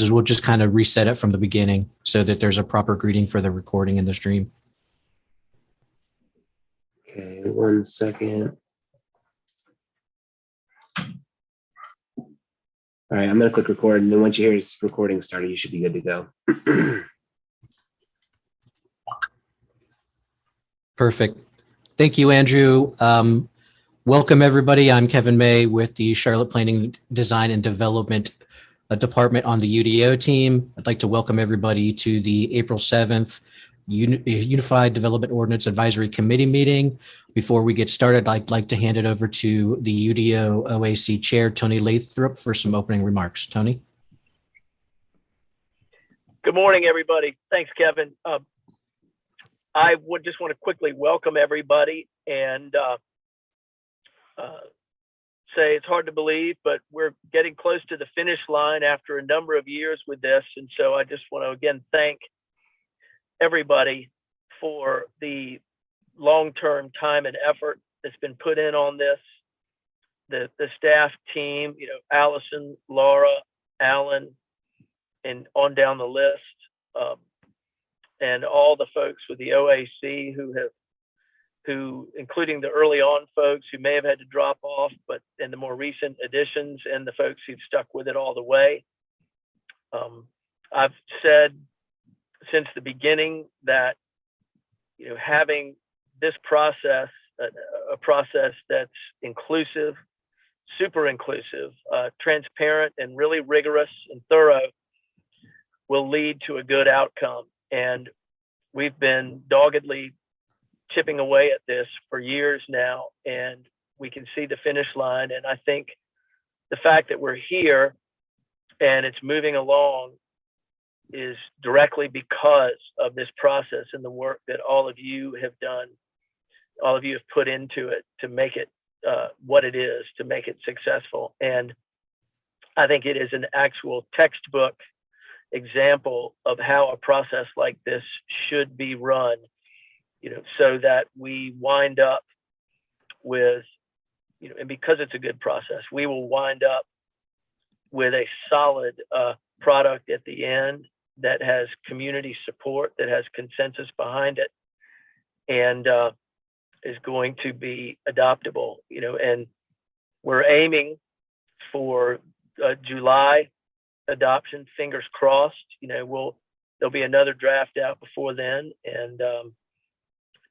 is we'll just kind of reset it from the beginning so that there's a proper greeting for the recording and the stream. Okay, 1 second. All right, I'm going to click record, and then once you hear this recording started, you should be good to go. Perfect. Thank you, Andrew. Welcome, everybody. I'm Kevin May with the Charlotte Planning, Design, and Development Department on the UDO team. I'd like to welcome everybody to the April 7th Unified Development Ordinance Advisory Committee meeting. Before we get started, I'd like to hand it over to the UDO OAC Chair, Tony Lathrop, for some opening remarks. Tony? Good morning, everybody. Thanks, Kevin. I would just want to quickly welcome everybody and say it's hard to believe, but we're getting close to the finish line after a number of years with this. And so I just want to again thank everybody for the long-term time and effort that's been put in on this. The staff team, you know, Allison, Laura, Alan, and on down the list, and all the folks with the OAC who, including the early on folks who may have had to drop off, but in the more recent additions and the folks who've stuck with it all the way. I've said since the beginning that, you know, having this process, a process that's inclusive, super inclusive, transparent, and really rigorous and thorough will lead to a good outcome. And we've been doggedly chipping away at this for years now, and we can see the finish line. And I think the fact that we're here and it's moving along is directly because of this process and the work that all of you have done, all of you have put into it to make it what it is, to make it successful. And I think it is an actual textbook example of how a process like this should be run, you know, so that we wind up with, you know, and because it's a good process, we will wind up with a solid product at the end that has community support, that has consensus behind it, and is going to be adoptable, you know. And we're aiming for July adoption, fingers crossed. You know, there'll be another draft out before then. And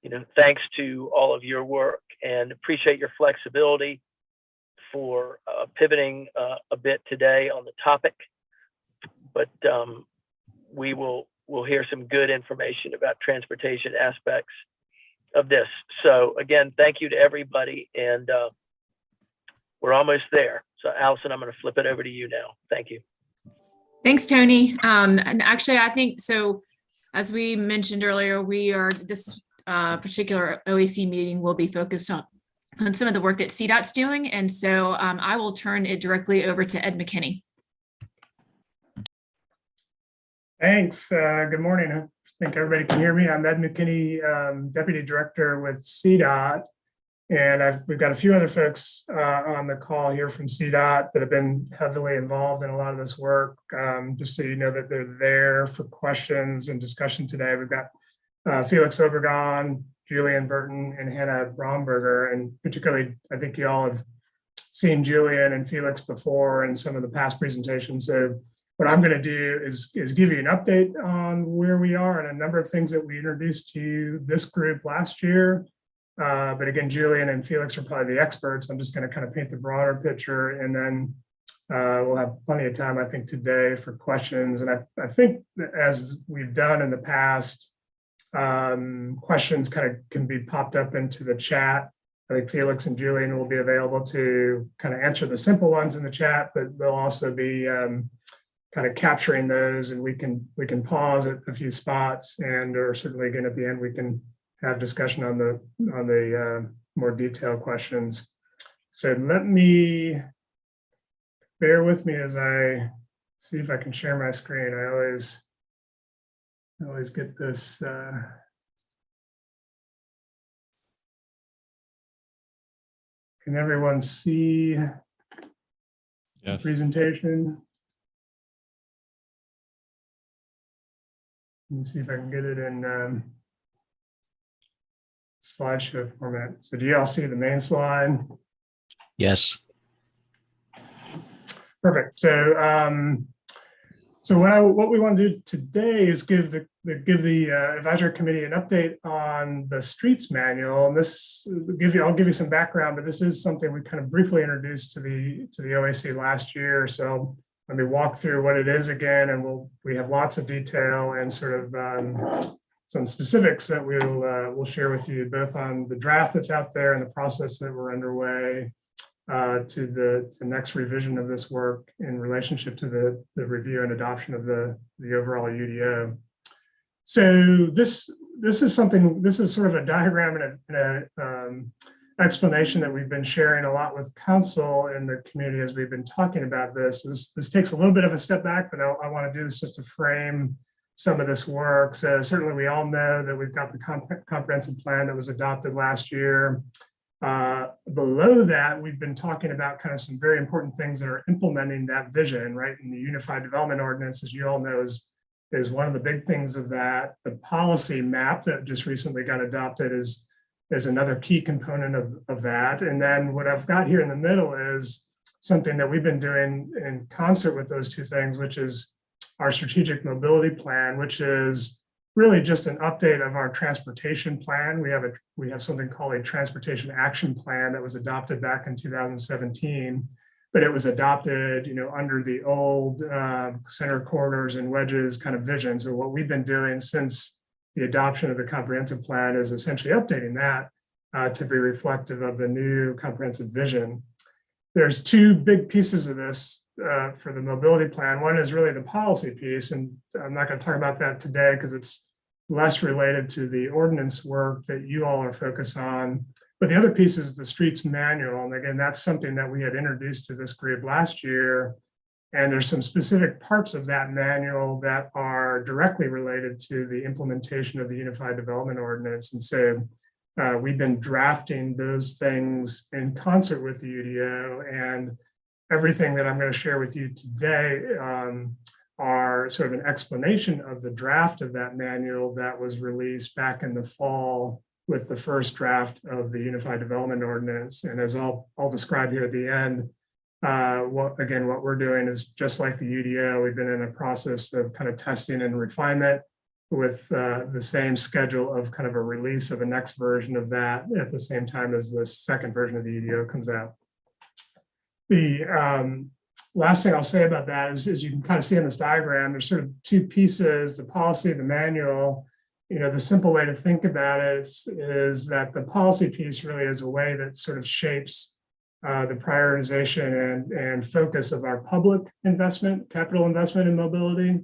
you know, thanks to all of your work, and appreciate your flexibility for pivoting a bit today on the topic. But we'll hear some good information about transportation aspects of this. So again, thank you to everybody, and we're almost there. So Allison, I'm going to flip it over to you now. Thank you. Thanks, Tony. And actually, I think so. As we mentioned earlier, this particular OAC meeting will be focused on some of the work that CDOT's doing. And so I will turn it directly over to Ed McKinney. Thanks. Good morning. I think everybody can hear me. I'm Ed McKinney, Deputy Director with CDOT. And we've got a few other folks on the call here from CDOT that have been heavily involved in a lot of this work. Just so you know that they're there for questions and discussion today. We've got Felix Obregon, Julian Burton, and Hannah Bromberger. And particularly, I think you all have seen Julian and Felix before in some of the past presentations. So what I'm going to do is give you an update on where we are and a number of things that we introduced to this group last year. But again, Julian and Felix are probably the experts. I'm just going to kind of paint the broader picture, and then we'll have plenty of time, I think, today for questions. And I think that as we've done in the past, questions kind of can be popped up into the chat. I think Felix and Julian will be available to kind of answer the simple ones in the chat, but they'll also be kind of capturing those, and we can pause at a few spots, and or certainly again at the end we can have discussion on the more detailed questions. So bear with me as I see if I can share my screen. I always get this. Can everyone see the presentation? Let me see if I can get it in slideshow format. So do you all see the main slide? Yes. Perfect. So what we want to do today is give the advisory committee an update on the streets manual. And this I'll give you some background, but this is something we kind of briefly introduced to the OAC last year. So let me walk through what it is again, and we have lots of detail and sort of some specifics that we'll share with you, both on the draft that's out there and the process that we're underway to the next revision of this work in relationship to the review and adoption of the overall UDO. So this is sort of a diagram and a explanation that we've been sharing a lot with council and the community as we've been talking about this. This takes a little bit of a step back, but I want to do this just to frame some of this work. So certainly we all know that we've got the comprehensive plan that was adopted last year. Below that, we've been talking about kind of some very important things that are implementing that vision, right? And the Unified Development Ordinance, as you all know, is one of the big things of that. The policy map that just recently got adopted is another key component of that. And then what I've got here in the middle is something that we've been doing in concert with those two things, which is our strategic mobility plan, which is really just an update of our transportation plan. We have something called a transportation action plan that was adopted back in 2017, but it was adopted, under the old center corridors and wedges kind of vision. So what we've been doing since the adoption of the comprehensive plan is essentially updating that to be reflective of the new comprehensive vision. There's two big pieces of this for the mobility plan. One is really the policy piece, and I'm not going to talk about that today because it's less related to the ordinance work that you all are focused on. But the other piece is the streets manual. And again, that's something that we had introduced to this group last year. And there's some specific parts of that manual that are directly related to the implementation of the Unified Development Ordinance. And so we've been drafting those things in concert with the UDO, and everything that I'm going to share with you today are sort of an explanation of the draft of that manual that was released back in the fall with the first draft of the Unified Development Ordinance. And as I'll describe here at the end, what we're doing is just like the UDO, we've been in a process of kind of testing and refinement with the same schedule of kind of a release of a next version of that at the same time as the second version of the UDO comes out. The last thing I'll say about that is you can kind of see in this diagram, there's sort of two pieces, the policy, the manual. The simple way to think about it is that the policy piece really is a way that sort of shapes the prioritization and focus of our public investment, capital investment in mobility.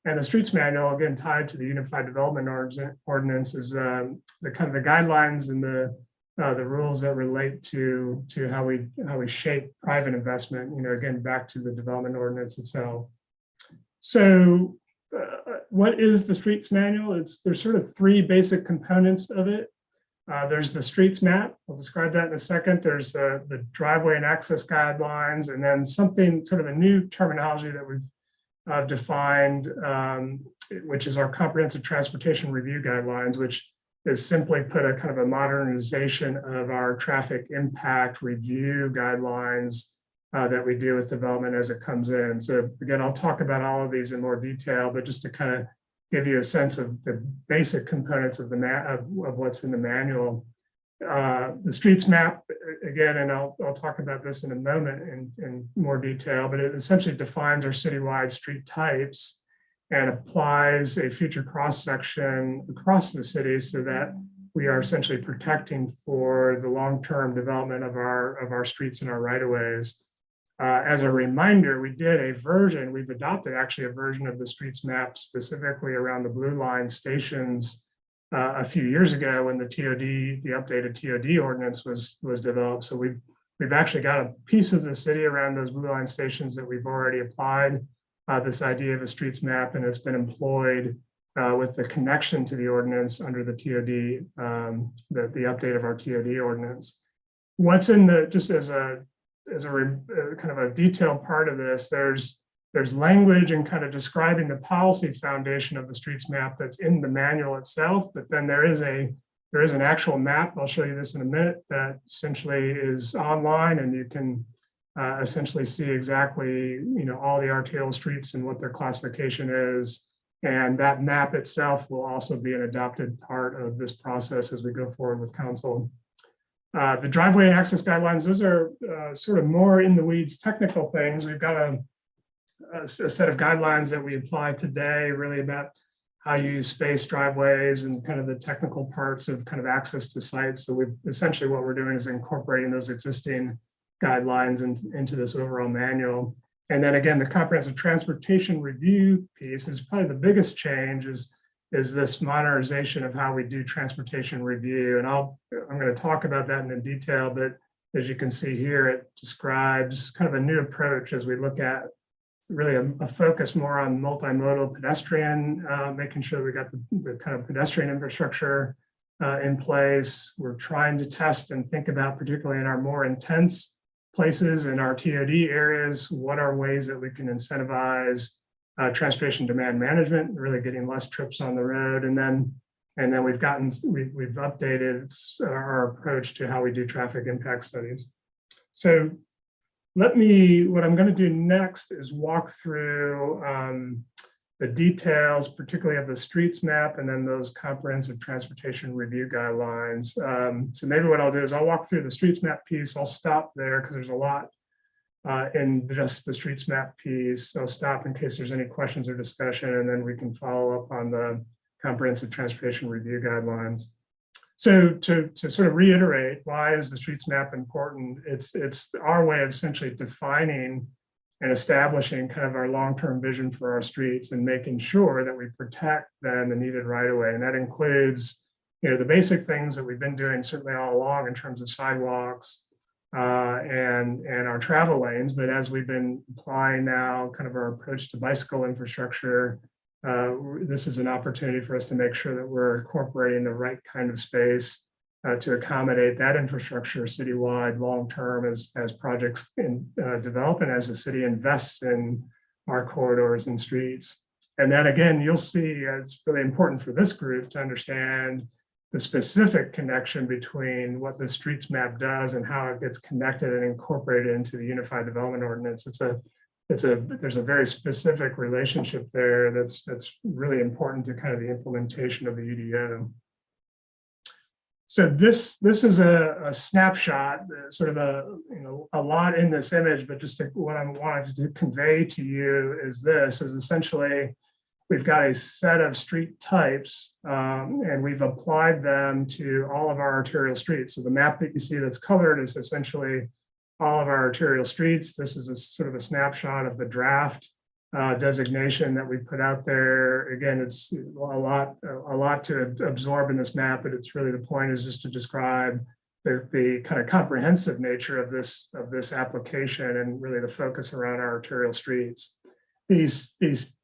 And the streets manual, again, tied to the Unified Development Ordinance, is the kind of the guidelines and the rules that relate to how we shape private investment, again, back to the development ordinance itself. So what is the streets manual? There's sort of three basic components of it. There's the streets map. I'll describe that in a second. There's the driveway and access guidelines, and then something sort of a new terminology that we've defined, which is our comprehensive transportation review guidelines, which is simply put a kind of a modernization of our traffic impact review guidelines that we do with development as it comes in. So again, I'll talk about all of these in more detail, but just to kind of give you a sense of the basic components of of what's in the manual. The streets map, again, and I'll talk about this in a moment in more detail, but it essentially defines our citywide street types and applies a future cross-section across the city so that we are essentially protecting for the long-term development of our streets and our right-of-ways. As a reminder, we've adopted actually a version of the streets map specifically around the Blue Line stations a few years ago when the updated TOD ordinance was developed. So we've actually got a piece of the city around those Blue Line stations that we've already applied this idea of a streets map, and it's been employed with the connection to the ordinance under the TOD, the update of our TOD ordinance. What's in just as a kind of a detailed part of this, there's there's language and kind of describing the policy foundation of the streets map that's in the manual itself, but then there is an actual map. I'll show you this in a minute that essentially is online, and you can essentially see exactly, all the arterial streets and what their classification is. And that map itself will also be an adopted part of this process as we go forward with council. The driveway and access guidelines, those are sort of more in the weeds technical things. We've got a set of guidelines that we apply today, really about how you space driveways and kind of the technical parts of kind of access to sites. So we've essentially what we're doing is incorporating those existing guidelines into this overall manual. And then again, the comprehensive transportation review piece is probably the biggest change is this modernization of how we do transportation review. And I'm going to talk about that in detail, but as you can see here, it describes kind of a new approach as we look at really a focus more on multimodal pedestrian, making sure that we got the kind of pedestrian infrastructure in place. We're trying to test and think about, particularly in our more intense places in our TOD areas, what are ways that we can incentivize transportation demand management, really getting less trips on the road. And then we've updated our approach to how we do traffic impact studies. So what I'm going to do next is walk through the details, particularly of the streets map, and then those comprehensive transportation review guidelines. So maybe what I'll do is I'll walk through the streets map piece. I'll stop there because there's a lot in just the streets map piece. I'll stop in case there's any questions or discussion, and then we can follow up on the comprehensive transportation review guidelines. So to sort of reiterate, why is the streets map important? It's our way of essentially defining and establishing kind of our long-term vision for our streets and making sure that we protect then the needed right-of-way. And that includes, the basic things that we've been doing certainly all along in terms of sidewalks and our travel lanes. But as we've been applying now kind of our approach to bicycle infrastructure, this is an opportunity for us to make sure that we're incorporating the right kind of space to accommodate that infrastructure citywide long-term as projects develop and as the city invests in our corridors and streets. And then again, you'll see it's really important for this group to understand the specific connection between what the streets map does and how it gets connected and incorporated into the Unified Development Ordinance. There's a very specific relationship there that's really important to kind of the implementation of the UDO. So this is a snapshot, sort of a lot in this image, but just what I wanted to convey to you is essentially we've got a set of street types and we've applied them to all of our arterial streets. So the map that you see that's colored is essentially all of our arterial streets. This is a sort of a snapshot of the draft designation that we put out there. Again, it's a lot to absorb in this map, but it's really the point is just to describe the kind of comprehensive nature of this application and really the focus around our arterial streets. These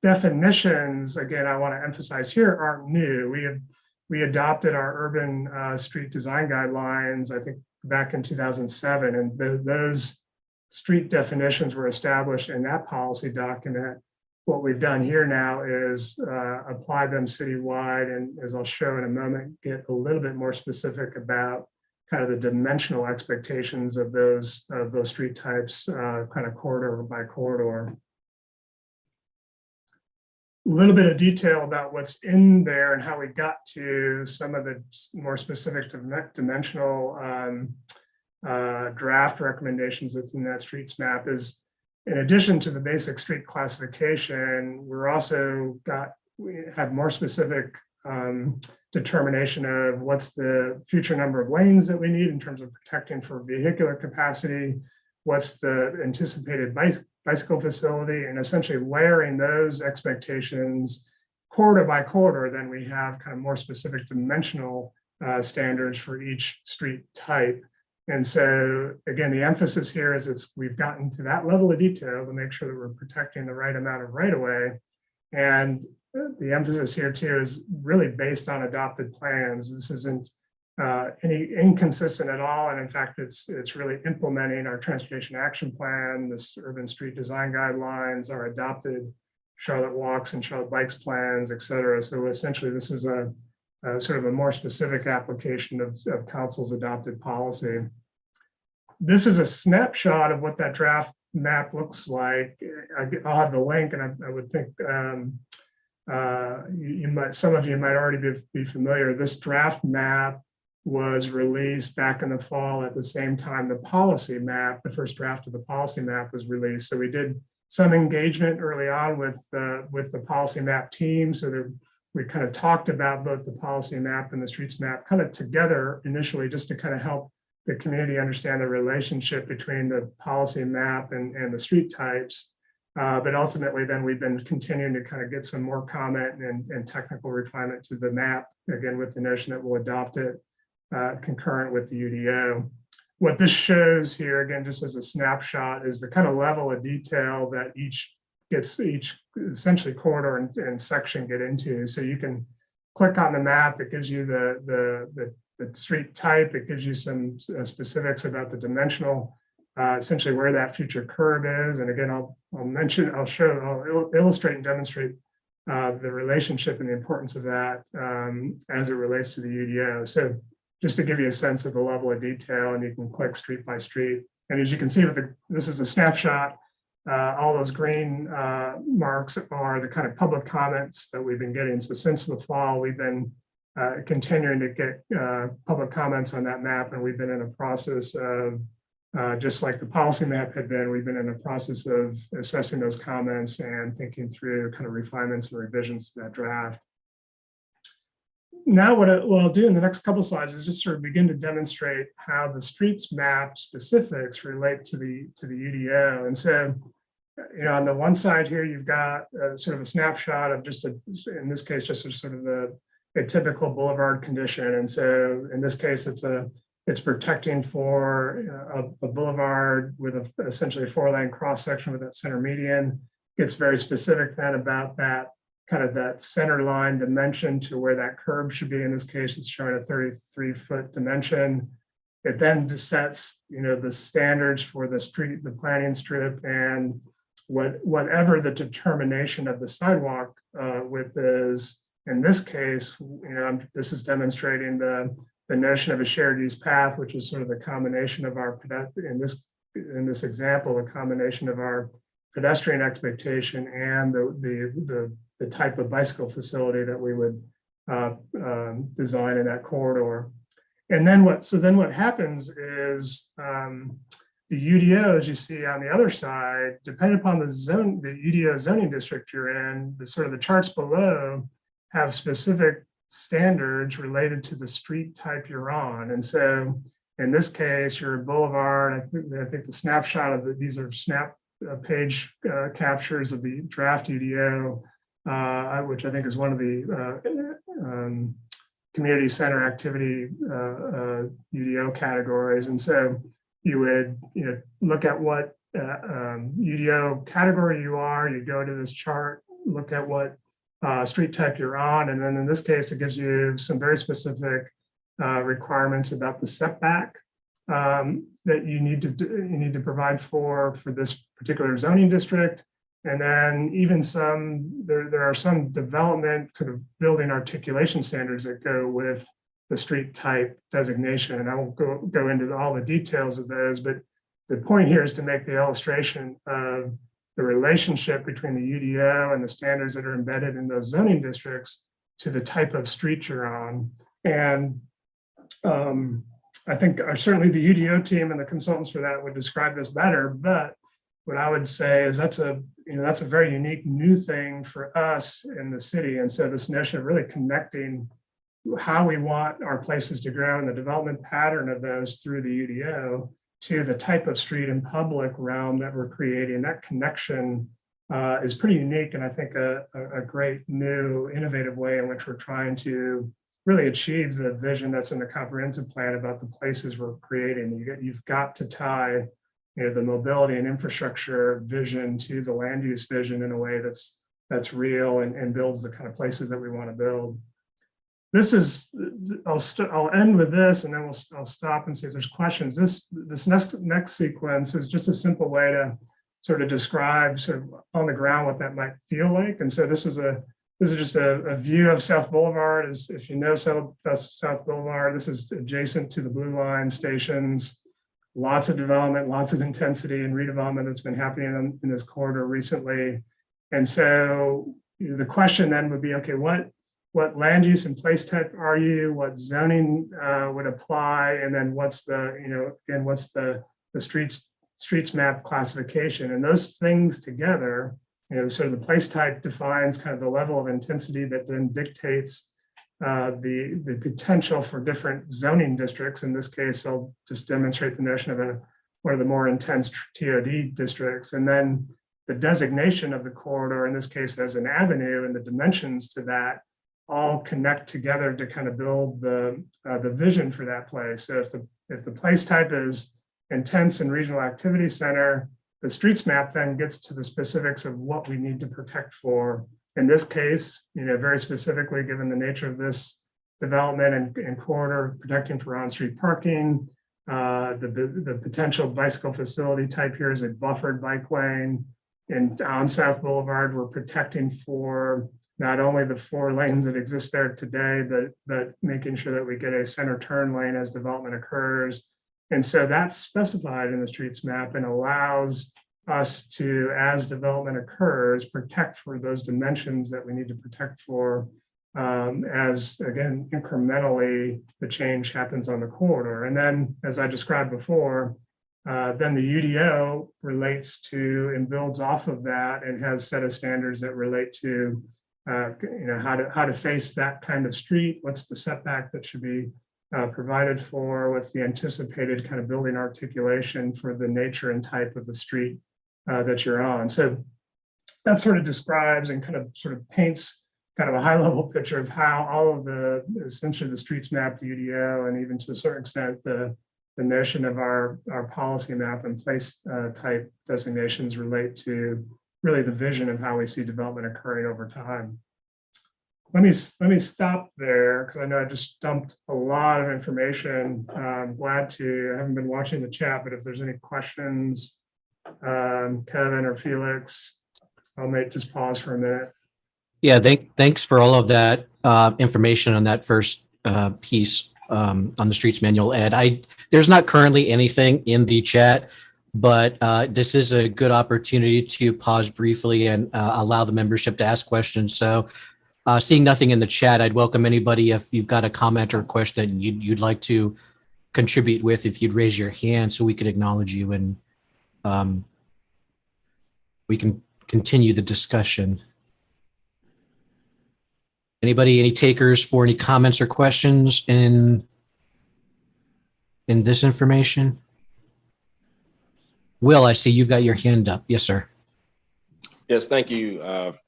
definitions, again, I want to emphasize here, aren't new. We adopted our urban street design guidelines, I think, back in 2007, and those street definitions were established in that policy document. What we've done here now is apply them citywide, and as I'll show in a moment, get a little bit more specific about kind of the dimensional expectations of those street types, kind of corridor by corridor. A little bit of detail about what's in there and how we got to some of the more specific dimensional draft recommendations that's in that streets map is, in addition to the basic street classification, we have more specific determination of what's the future number of lanes that we need in terms of protecting for vehicular capacity, what's the anticipated bicycle facility, and essentially layering those expectations corridor by corridor. Then we have kind of more specific dimensional standards for each street type. And so again, the emphasis here is we've gotten to that level of detail to make sure that we're protecting the right amount of right-of-way. And the emphasis here too is really based on adopted plans. This isn't any inconsistent at all. And in fact, it's really implementing our transportation action plan, this urban street design guidelines, our adopted Charlotte walks and Charlotte bikes plans, et cetera. So essentially, this is a sort of a more specific application of council's adopted policy. This is a snapshot of what that draft map looks like. I'll have the link, and I would think some of you might already be familiar. This draft map was released back in the fall at the same time the policy map, the first draft of the policy map was released. So we did some engagement early on with the policy map team. So we kind of talked about both the policy map and the streets map kind of together initially, just to kind of help the community understand the relationship between the policy map and the street types. But ultimately, then we've been continuing to kind of get some more comment and technical refinement to the map, again, with the notion that we'll adopt it concurrent with the UDO. What this shows here, again, just as a snapshot, is the kind of level of detail that each essentially corridor and section get into. So you can click on the map, it gives you the street type, it gives you some specifics about the dimensional, essentially where that future curve is. And again, I'll illustrate and demonstrate the relationship and the importance of that as it relates to the UDO. So just to give you a sense of the level of detail, and you can click street by street. And as you can see, this is a snapshot. All those green marks are the kind of public comments that we've been getting. So since the fall, we've been continuing to get public comments on that map, and we've been in a process of, just like the policy map had been, we've been in a process of assessing those comments and thinking through kind of refinements and revisions to that draft. Now what I'll do in the next couple of slides is just sort of begin to demonstrate how the streets map specifics relate to the UDO. And so, on the one side here, you've got sort of a snapshot of in this case, just sort of a typical boulevard condition. And so in this case, it's protecting for a boulevard with essentially a 4-lane cross section with that center median. Gets very specific then about that kind of that center line dimension to where that curb should be. In this case, it's showing a 33-foot dimension. It then just sets, the standards for the planning strip, and whatever the determination of the sidewalk width is. In this case, this is demonstrating the notion of a shared use path, which is sort of the combination of our, in this example, a combination of our pedestrian expectation and the type of bicycle facility that we would design in that corridor. And then what happens is the UDO, as you see on the other side, depending upon the UDO zoning district you're in, the charts below have specific standards related to the street type you're on. And so in this case, your boulevard, I think the snapshot of these are snap page captures of the draft UDO, which I think is one of the community center activity UDO categories. And so you would look at what UDO category you are, you go to this chart, look at what street type you're on, and then in this case, it gives you some very specific requirements about the setback that you need to provide for this particular zoning district. And then even there are some development kind of building articulation standards that go with the street type designation. And I won't go into all the details of those, but the point here is to make the illustration of the relationship between the UDO and the standards that are embedded in those zoning districts to the type of street you're on. And I think certainly the UDO team and the consultants for that would describe this better, but what I would say is that's a very unique new thing for us in the city. And so this notion of really connecting how we want our places to grow and the development pattern of those through the UDO to the type of street and public realm that we're creating, that connection is pretty unique. And I think a great new innovative way in which we're trying to really achieve the vision that's in the comprehensive plan about the places we're creating. You've got to tie the mobility and infrastructure vision to the land use vision in a way that's real and builds the kind of places that we want to build. I'll end with this, and then I'll stop and see if there's questions. This next sequence is just a simple way to sort of describe sort of on the ground what that might feel like. And so this is just a view of South Boulevard. As if you know South Boulevard, this is adjacent to the Blue Line stations. Lots of development, lots of intensity and redevelopment that's been happening in this corridor recently. And so the question then would be, okay, what land use and place type are you? What zoning would apply? And then what's the streets map classification? And those things together, sort of the place type defines kind of the level of intensity that then dictates the potential for different zoning districts. In this case, I'll just demonstrate the notion of one of the more intense TOD districts. And then the designation of the corridor, in this case as an avenue, and the dimensions to that all connect together to kind of build the vision for that place. So if the place type is intense and regional activity center, the streets map then gets to the specifics of what we need to protect for. In this case, very specifically, given the nature of this development and corridor, protecting for on-street parking, the potential bicycle facility type here is a buffered bike lane. And on South Boulevard, we're protecting for not only the 4 lanes that exist there today, but making sure that we get a center turn lane as development occurs. And so that's specified in the streets map and allows us to, as development occurs, protect for those dimensions that we need to protect for as, again, incrementally the change happens on the corridor. And then, as I described before, then the UDO relates to and builds off of that and has a set of standards that relate to how to face that kind of street, what's the setback that should be provided for, what's the anticipated kind of building articulation for the nature and type of the street that you're on. So that sort of describes and kind of sort of paints kind of a high level picture of how all of essentially the streets map, the UDO, and even to a certain extent, the notion of our policy map and place type designations relate to really the vision of how we see development occurring over time. Let me stop there because I know I just dumped a lot of information. I'm glad to. I haven't been watching the chat, but if there's any questions, Kevin or Felix, I'll just pause for a minute. Yeah, thanks for all of that information on that first piece on the streets manual, Ed. There's not currently anything in the chat, but this is a good opportunity to pause briefly and allow the membership to ask questions. So seeing nothing in the chat, I'd welcome anybody if you've got a comment or a question you'd like to contribute with, if you'd raise your hand so we could acknowledge you and we can continue the discussion. Anybody, any takers for any comments or questions in this information? Will, I see you've got your hand up. Yes, sir. Yes, thank you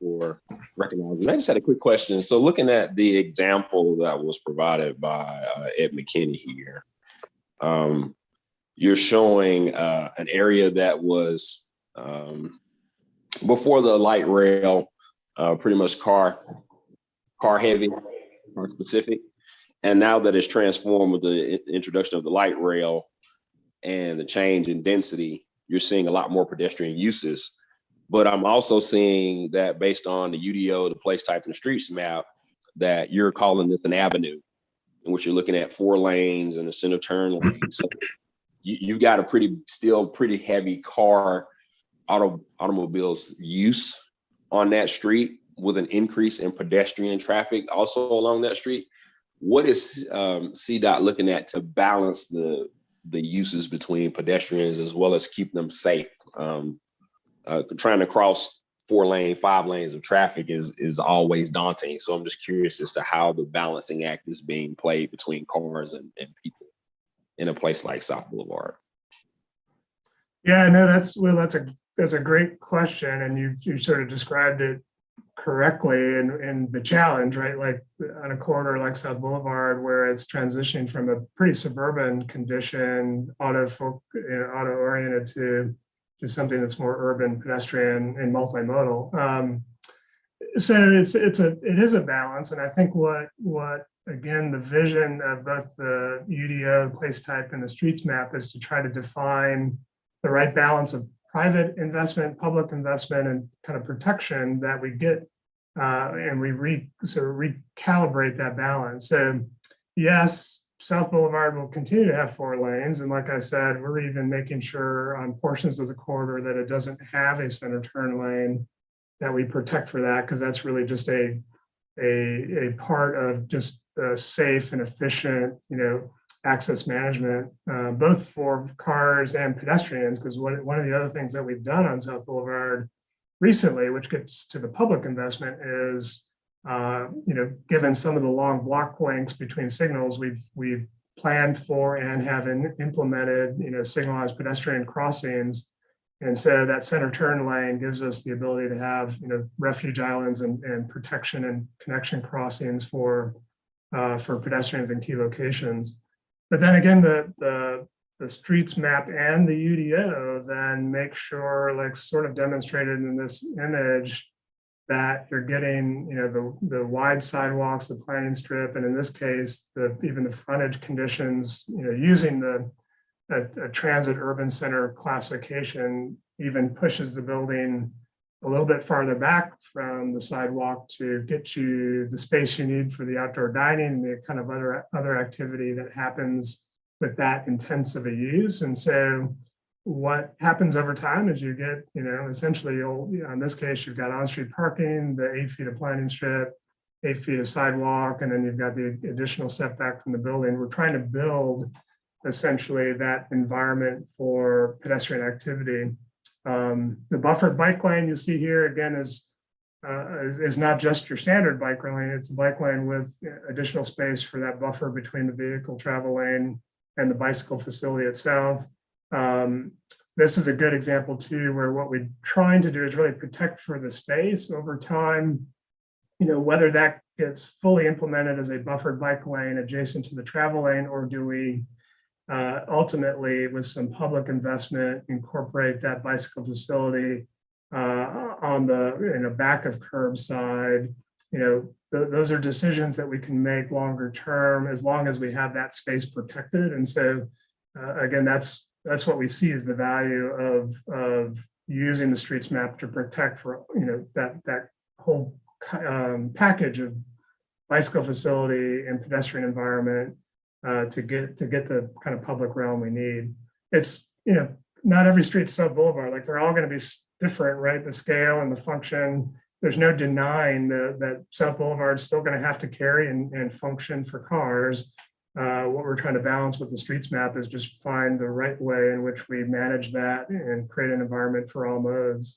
for recognizing. I just had a quick question. So looking at the example that was provided by Ed McKinney here, you're showing an area that was before the light rail, pretty much car heavy, car specific. And now that it's transformed with the introduction of the light rail and the change in density, you're seeing a lot more pedestrian uses. But I'm also seeing that based on the UDO, the place type and the streets map, that you're calling this an avenue in which you're looking at 4 lanes and a center turn lane. So you've got a still pretty heavy automobiles use on that street with an increase in pedestrian traffic also along that street. What is CDOT looking at to balance the uses between pedestrians as well as keep them safe? Trying to cross 4 lanes, 5 lanes of traffic is always daunting. So I'm just curious as to how the balancing act is being played between cars and people in a place like South Boulevard. Yeah, no, that's a great question, and you sort of described it correctly in the challenge, right? Like on a corridor like South Boulevard, where it's transitioning from a pretty suburban condition, auto-oriented to something that's more urban, pedestrian, and multimodal. So it is a balance, and I think what again, the vision of both the UDO place type and the streets map is to try to define the right balance of private investment, public investment, and kind of protection that we get, and we recalibrate that balance. So yes, South Boulevard will continue to have 4 lanes. And like I said, we're even making sure on portions of the corridor that it doesn't have a center turn lane, that we protect for that, because that's really just a part of just safe and efficient, access management, both for cars and pedestrians. Because one of the other things that we've done on South Boulevard recently, which gets to the public investment, is given some of the long block lengths between signals, we've planned for and have implemented signalized pedestrian crossings. And so that center turn lane gives us the ability to have refuge islands and protection and connection crossings for pedestrians in key locations. But then again, the streets map and the UDO then make sure, like sort of demonstrated in this image, that you're getting the wide sidewalks, the planting strip, and in this case, even the frontage conditions, using a transit urban center classification even pushes the building a little bit farther back from the sidewalk to get you the space you need for the outdoor dining and the kind of other activity that happens with that intensive a use. And so what happens over time is you get, essentially, in this case, you've got on-street parking, the 8 feet of planting strip, 8 feet of sidewalk, and then you've got the additional setback from the building. We're trying to build essentially that environment for pedestrian activity. The buffered bike lane you see here again is not just your standard bike lane. It's a bike lane with additional space for that buffer between the vehicle travel lane and the bicycle facility itself. This is a good example too, where what we're trying to do is really protect for the space over time. Whether that gets fully implemented as a buffered bike lane adjacent to the travel lane, or do we ultimately, with some public investment, incorporate that bicycle facility on the back of curbside. Those are decisions that we can make longer term, as long as we have that space protected. And so again, that's what we see as the value of using the streets map to protect for that whole package of bicycle facility and pedestrian environment to get the kind of public realm we need. It's not every street's South Boulevard, like they're all going to be different, right? The scale and the function. There's no denying that South Boulevard is still going to have to carry and function for cars. What we're trying to balance with the streets map is just find the right way in which we manage that and create an environment for all modes.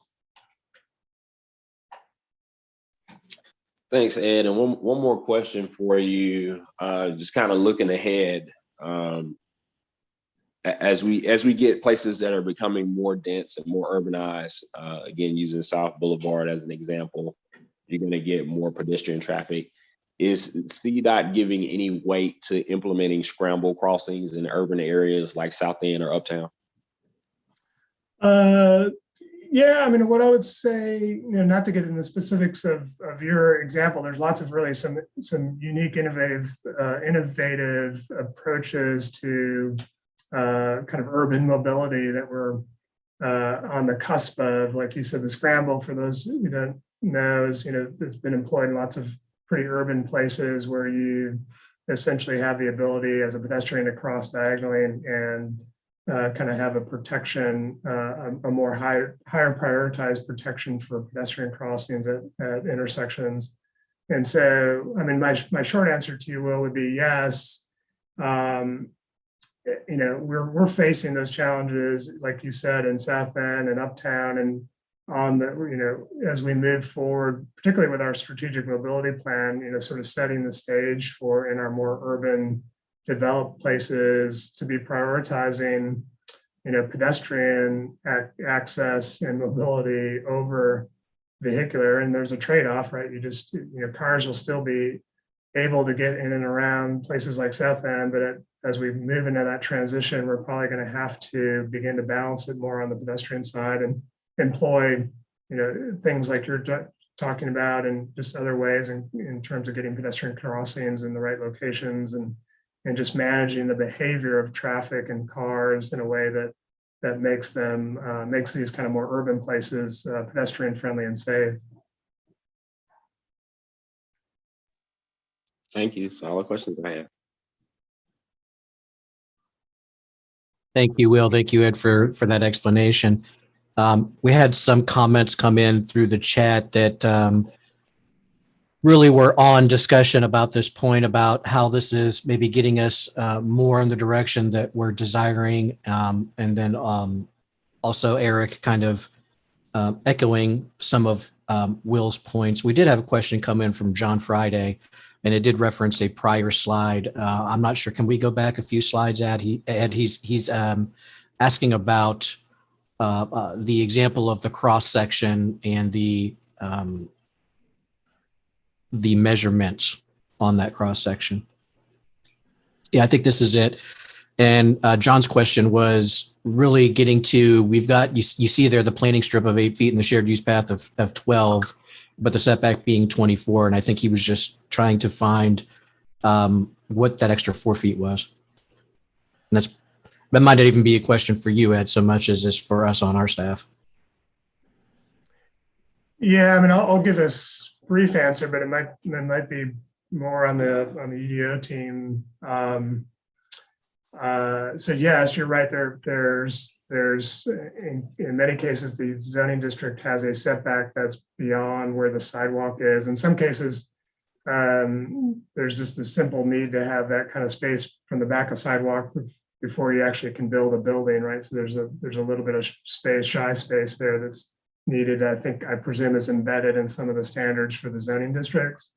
Thanks, Ed. And one more question for you, just kind of looking ahead. As we get places that are becoming more dense and more urbanized, again, using South Boulevard as an example, you're going to get more pedestrian traffic. Is CDOT giving any weight to implementing scramble crossings in urban areas like South End or Uptown? Yeah, I mean, what I would say, not to get into the specifics of your example, there's lots of really some unique, innovative approaches to kind of urban mobility that we're on the cusp of. Like you said, the scramble, for those who don't know, is it's been employed in lots of pretty urban places where you essentially have the ability as a pedestrian to cross diagonally and kind of have a protection, a more higher prioritized protection for pedestrian crossings at intersections. And so, I mean, my short answer to you, Will, would be yes. We're facing those challenges, like you said, in South End and Uptown, and on the, as we move forward, particularly with our strategic mobility plan, sort of setting the stage for, in our more urban developed places, to be prioritizing, pedestrian access and mobility over vehicular. And there's a trade-off, right? Cars will still be able to get in and around places like South End, but as we move into that transition, we're probably going to have to begin to balance it more on the pedestrian side and employ, things like you're talking about, and just other ways in terms of getting pedestrian crossings in the right locations, and just managing the behavior of traffic and cars in a way that makes these kind of more urban places pedestrian friendly and safe. Thank you. So all the questions I have. Thank you, Will. Thank you, Ed, for that explanation. We had some comments come in through the chat that really were on discussion about this point about how this is maybe getting us more in the direction that we're desiring. And then also Eric kind of echoing some of Will's points. We did have a question come in from John Friday, and it did reference a prior slide. I'm not sure. Can we go back a few slides, Ed? He's asking about the example of the cross section and the measurements on that cross section. Yeah, I think this is it. And John's question was really getting to, we've got, you see there the planting strip of 8 feet and the shared use path of 12, but the setback being 24. And I think he was just trying to find what that extra 4 feet was. And that might not even be a question for you, Ed, so much as it's for us on our staff. Yeah, I mean, I'll give a brief answer, but it might be more on the UDO team. So yes, you're right. There's in many cases the zoning district has a setback that's beyond where the sidewalk is. In some cases, there's just a simple need to have that kind of space from the back of sidewalk before you actually can build a building, right? So there's a little bit of shy space there that's needed. I presume is embedded in some of the standards for the zoning districts.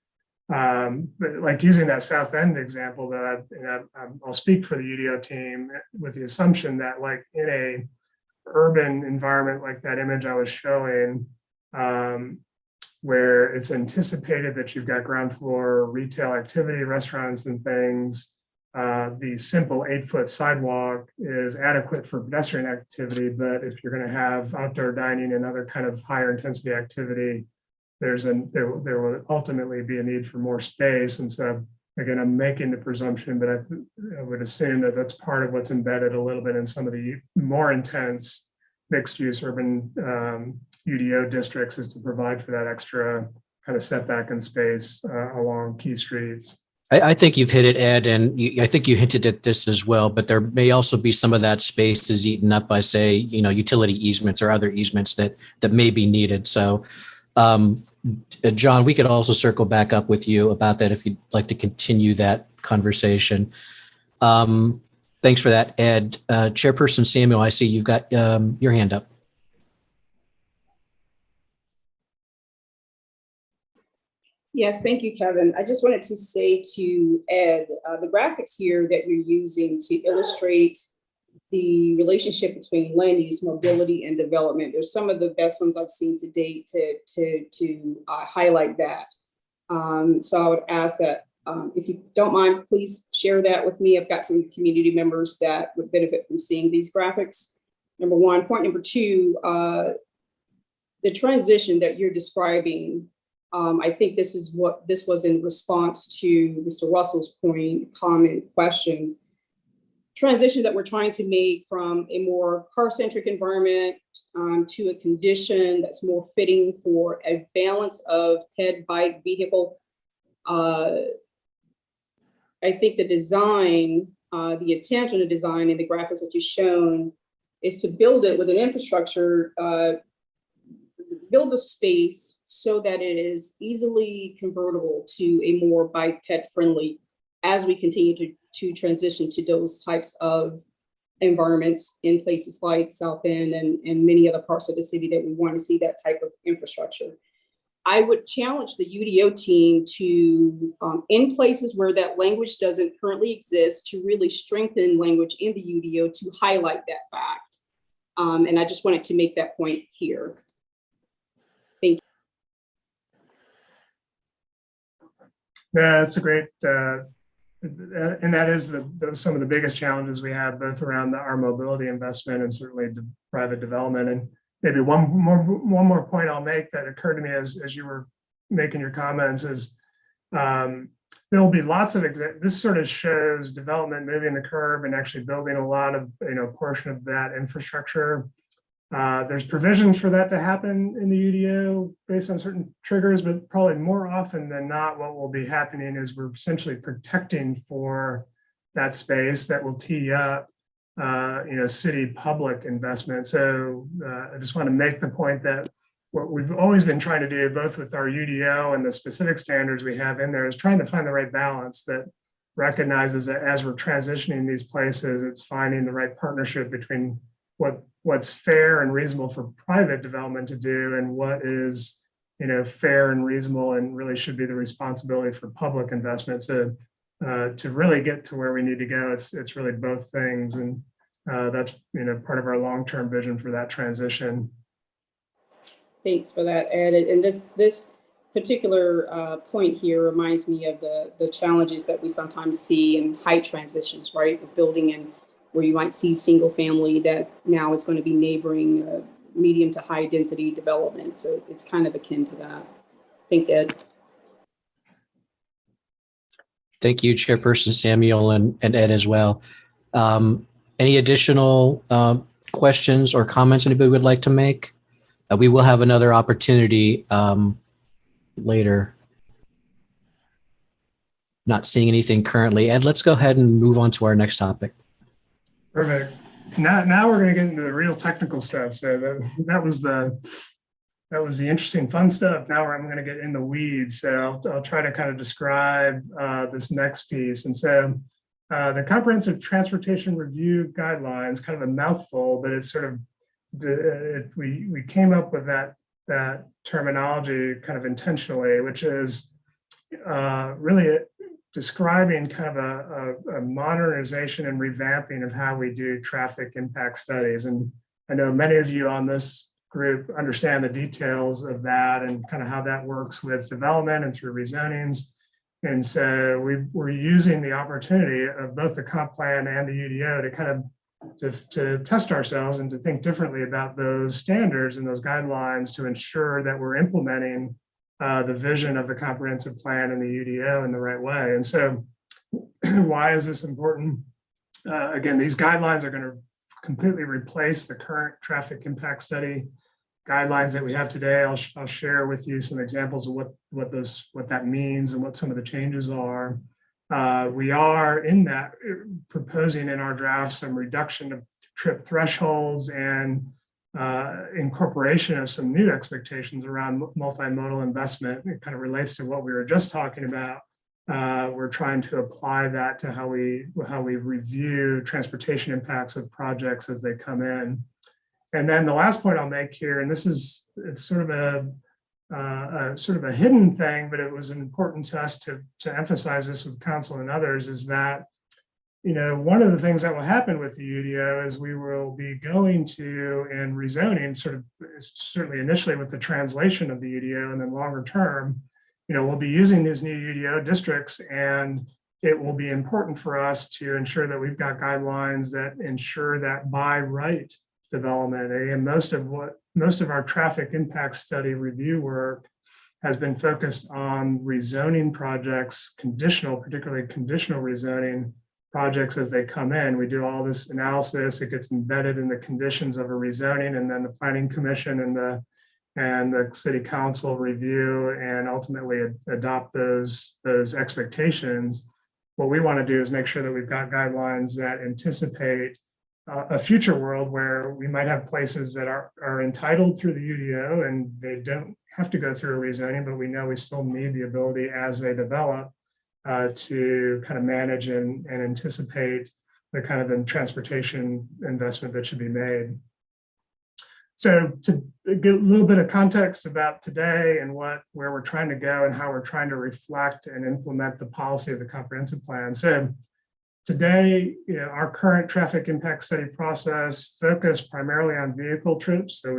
But like using that South End example, that I'll speak for the UDO team with the assumption that like in a urban environment like that image I was showing, where it's anticipated that you've got ground floor retail activity, restaurants and things, the simple 8-foot sidewalk is adequate for pedestrian activity. But if you're going to have outdoor dining and other kind of higher intensity activity, there will ultimately be a need for more space. And so again, I'm making the presumption, but I would assume that that's part of what's embedded a little bit in some of the more intense mixed use urban UDO districts, is to provide for that extra kind of setback and space along key streets. I think you've hit it, Ed, and I think you hinted at this as well, but there may also be some of that space is eaten up by, say, utility easements or other easements that may be needed. So John, we could also circle back up with you about that if you'd like to continue that conversation. Thanks for that, Ed. Chairperson Samuel, I see you've got your hand up. Yes, thank you, Kevin. I just wanted to say to Ed, the graphics here that you're using to illustrate the relationship between land use, mobility, and development. There's some of the best ones I've seen to date to highlight that. So I would ask that if you don't mind, please share that with me. I've got some community members that would benefit from seeing these graphics. Number one. Point number two, the transition that you're describing, I think this was in response to Mr. Russell's point, comment, question. Transition that we're trying to make from a more car-centric environment to a condition that's more fitting for a balance of ped, bike, vehicle. I think the design, the intent on the design in the graphics that you've shown is to build it with an infrastructure, build the space so that it is easily convertible to a more bike ped friendly as we continue to transition to those types of environments in places like South End and many other parts of the city that we want to see that type of infrastructure. I would challenge the UDO team to, in places where that language doesn't currently exist, to really strengthen language in the UDO to highlight that fact. And I just wanted to make that point here. Thank you. Yeah, that's a great, and that is some of the biggest challenges we have, both around our mobility investment and certainly private development. And maybe one more point I'll make that occurred to me as you were making your comments is there'll be lots of this sort of shows development moving the curve and actually building a lot of portion of that infrastructure. There's provisions for that to happen in the UDO based on certain triggers, but probably more often than not, what will be happening is we're essentially protecting for that space that will tee up city public investment. So I just want to make the point that what we've always been trying to do, both with our UDO and the specific standards we have in there, is trying to find the right balance that recognizes that as we're transitioning these places, it's finding the right partnership between what's fair and reasonable for private development to do and what is fair and reasonable and really should be the responsibility for public investment. So to really get to where we need to go, it's really both things, and that's part of our long-term vision for that transition. Thanks for that, Ed. And this particular point here reminds me of the challenges that we sometimes see in height transitions, right? With building in where you might see single family that now is going to be neighboring medium to high density development. So it's kind of akin to that. Thanks, Ed. Thank you, Chairperson Samuel and Ed as well. Any additional questions or comments anybody would like to make? We will have another opportunity later. Not seeing anything currently. Ed, let's go ahead and move on to our next topic. Perfect. Now we're going to get into the real technical stuff. So that was the interesting, fun stuff. Now I'm going to get in the weeds. So I'll try to kind of describe this next piece. And so the Comprehensive Transportation Review Guidelines, kind of a mouthful, but it's sort of we came up with that terminology kind of intentionally, which is really describing kind of a modernization and revamping of how we do traffic impact studies. And I know many of you on this group understand the details of that and kind of how that works with development and through rezonings. And so we're using the opportunity of both the comp plan and the UDO to kind of to test ourselves and to think differently about those standards and those guidelines to ensure that we're implementing the vision of the comprehensive plan and the UDO in the right way. And so why is this important? Again, these guidelines are going to completely replace the current traffic impact study guidelines that we have today. I'll share with you some examples of what that means and what some of the changes are. We are in that proposing in our draft some reduction of trip thresholds and incorporation of some new expectations around multimodal investment. It kind of relates to what we were just talking about. We're trying to apply that to how we review transportation impacts of projects as they come in. And then the last point I'll make here, and it's sort of a hidden thing, but it was important to us to emphasize this with council and others, is that one of the things that will happen with the UDO is we will be going to and rezoning certainly initially with the translation of the UDO, and then longer term, we'll be using these new UDO districts, and it will be important for us to ensure that we've got guidelines that ensure that by right development. And most of our traffic impact study review work has been focused on rezoning projects, particularly conditional rezoning projects as they come in. We do all this analysis, it gets embedded in the conditions of a rezoning, and then the planning commission and the city council review and ultimately adopt those expectations. What we want to do is make sure that we've got guidelines that anticipate a future world where we might have places that are entitled through the UDO and they don't have to go through a rezoning, but we know we still need the ability as they develop to kind of manage and anticipate the kind of transportation investment that should be made. So to get a little bit of context about today and where we're trying to go and how we're trying to reflect and implement the policy of the comprehensive plan. So today, our current traffic impact study process focused primarily on vehicle trips. So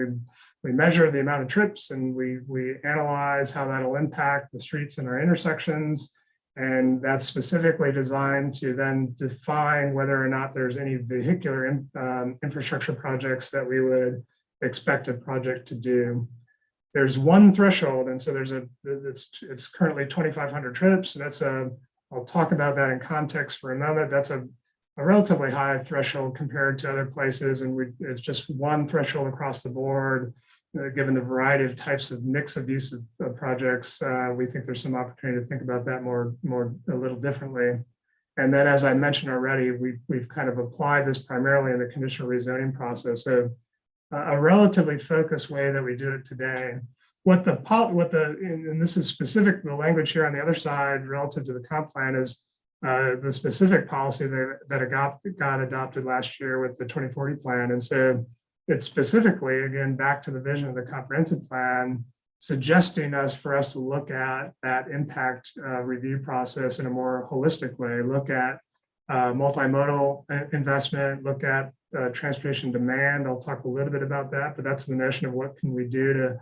we measure the amount of trips and we analyze how that'll impact the streets and our intersections. And that's specifically designed to then define whether or not there's any vehicular infrastructure projects that we would expect a project to do. There's one threshold, and so it's currently 2,500 trips. That's I'll talk about that in context for a moment. That's a relatively high threshold compared to other places, and it's just one threshold across the board. Given the variety of types of mix of use of projects, we think there's some opportunity to think about that a little differently. And then, as I mentioned already, we've kind of applied this primarily in the conditional rezoning process. So a relatively focused way that we do it today. And this is specific, the language here on the other side relative to the comp plan is the specific policy that got adopted last year with the 2040 plan. And so it's specifically, again, back to the vision of the comprehensive plan, suggesting for us to look at that impact review process in a more holistic way, look at multimodal investment, look at transportation demand. I'll talk a little bit about that, but that's the notion of what can we do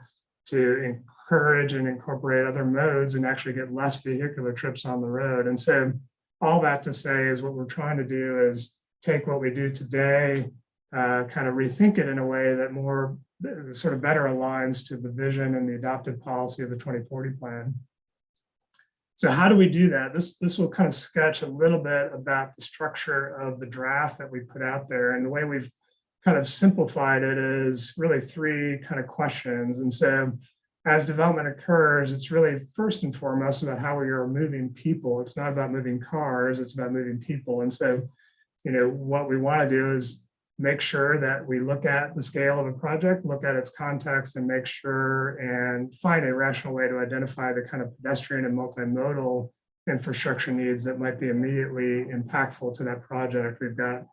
to encourage and incorporate other modes and actually get less vehicular trips on the road. And so all that to say is what we're trying to do is take what we do today, kind of rethink it in a way that more sort of better aligns to the vision and the adopted policy of the 2040 plan. So how do we do that? This will kind of sketch a little bit about the structure of the draft that we put out there. And the way we've kind of simplified it is really three kind of questions. And so as development occurs, it's really first and foremost about how we are moving people. It's not about moving cars, it's about moving people. And so, what we want to do is make sure that we look at the scale of a project, look at its context, and make sure and find a rational way to identify the kind of pedestrian and multimodal infrastructure needs that might be immediately impactful to that project. We've got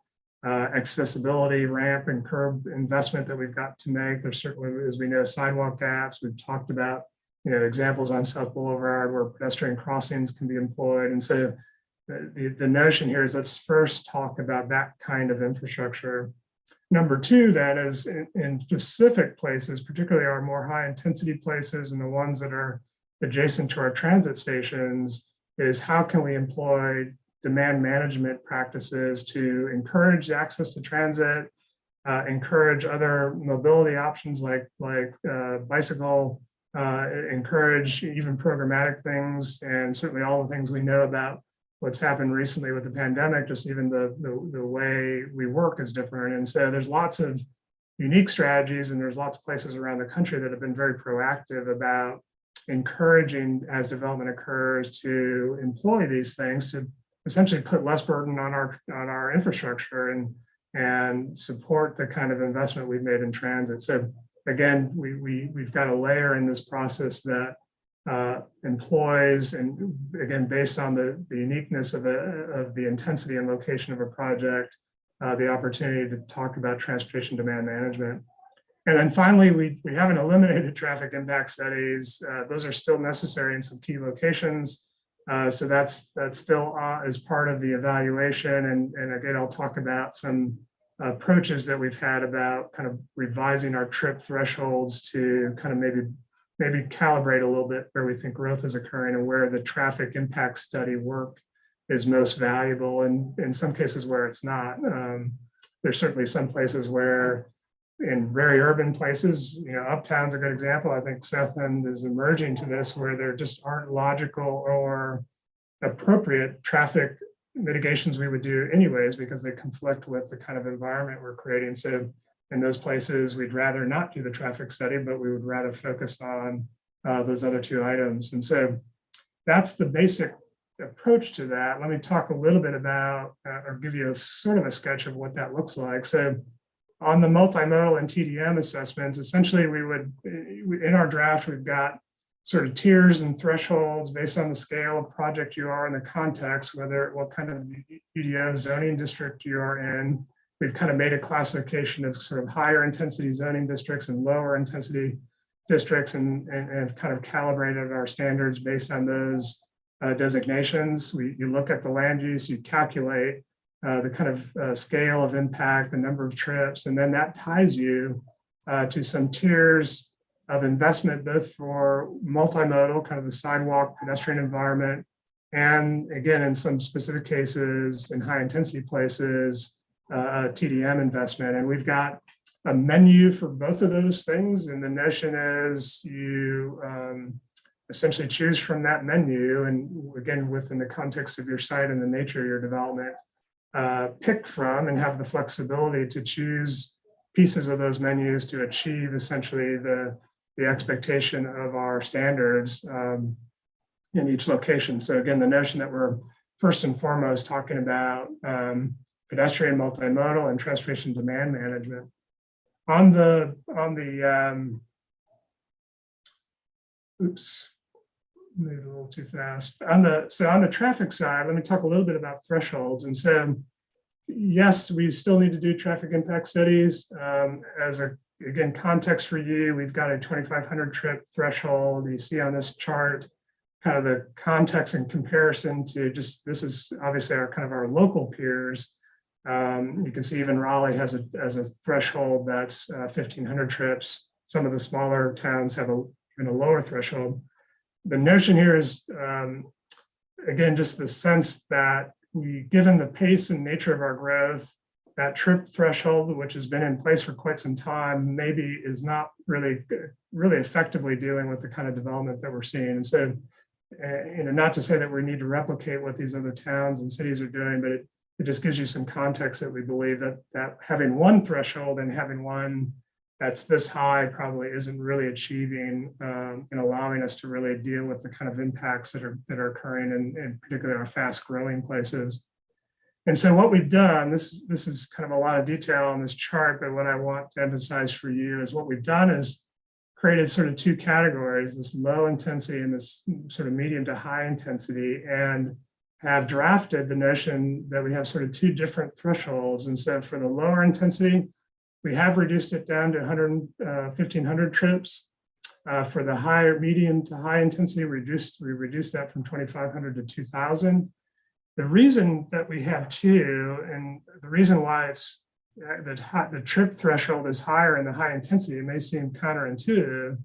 accessibility, ramp and curb investment that we've got to make. There's certainly, as we know, sidewalk gaps. We've talked about, examples on South Boulevard where pedestrian crossings can be employed. And so the notion here is let's first talk about that kind of infrastructure. Number two, then, is in specific places, particularly our more high intensity places and the ones that are adjacent to our transit stations, is how can we employ demand management practices to encourage access to transit, encourage other mobility options like bicycle, encourage even programmatic things, and certainly all the things we know about what's happened recently with the pandemic, just even the way we work is different. And so there's lots of unique strategies and there's lots of places around the country that have been very proactive about encouraging as development occurs to employ these things to essentially put less burden on our infrastructure and support the kind of investment we've made in transit. So again, we've got a layer in this process that employs, and again, based on the uniqueness of the intensity and location of a project, the opportunity to talk about transportation demand management. And then finally, we haven't eliminated traffic impact studies. Those are still necessary in some key locations. So that's still as part of the evaluation. And again, I'll talk about some approaches that we've had about kind of revising our trip thresholds to kind of maybe calibrate a little bit where we think growth is occurring and where the traffic impact study work is most valuable, and in some cases where it's not. There's certainly some places where, in very urban places, Uptown's a good example. I think South End is emerging to this, where there just aren't logical or appropriate traffic mitigations we would do anyways, because they conflict with the kind of environment we're creating. So in those places, we'd rather not do the traffic study, but we would rather focus on those other two items. And so that's the basic approach to that. Let me talk a little bit about, or give you a sort of a sketch of what that looks like. So on the multimodal and TDM assessments, essentially in our draft, we've got sort of tiers and thresholds based on the scale of project you are in the context, what kind of UDO zoning district you are in. We've kind of made a classification of sort of higher intensity zoning districts and lower intensity districts, and kind of calibrated our standards based on those designations. You look at the land use, you calculate the kind of scale of impact, the number of trips, and then that ties you to some tiers of investment, both for multimodal, kind of the sidewalk pedestrian environment, and again, in some specific cases, in high intensity places, TDM investment. And we've got a menu for both of those things. And the notion is you essentially choose from that menu, and again, within the context of your site and the nature of your development, pick from and have the flexibility to choose pieces of those menus to achieve essentially the expectation of our standards in each location. So again, the notion that we're first and foremost talking about pedestrian multimodal and transportation demand management. Oops, moved a little too fast. On the traffic side, let me talk a little bit about thresholds. And so, yes, we still need to do traffic impact studies. Again, context for you, we've got a 2,500 trip threshold. You see on this chart, kind of the context in comparison to just, this is obviously our kind of our local peers. You can see even Raleigh has a threshold that's 1,500 trips. Some of the smaller towns have even a lower threshold. The notion here is, again, just the sense that given the pace and nature of our growth, that trip threshold, which has been in place for quite some time, maybe is not really effectively dealing with the kind of development that we're seeing. And so, not to say that we need to replicate what these other towns and cities are doing, but it just gives you some context that we believe that having one threshold and having one that's this high probably isn't really achieving and allowing us to really deal with the kind of impacts that are occurring in particularly our fast growing places. And so what we've done, this is kind of a lot of detail on this chart, but what I want to emphasize for you is what we've done is created sort of two categories, this low intensity and this sort of medium to high intensity, and have drafted the notion that we have sort of two different thresholds. And so for the lower intensity, we have reduced it down to 1,500 trips. For the higher, medium to high intensity, we reduced that from 2,500 to 2,000. The reason that we have two, and the reason why it's the trip threshold is higher in the high intensity, it may seem counterintuitive,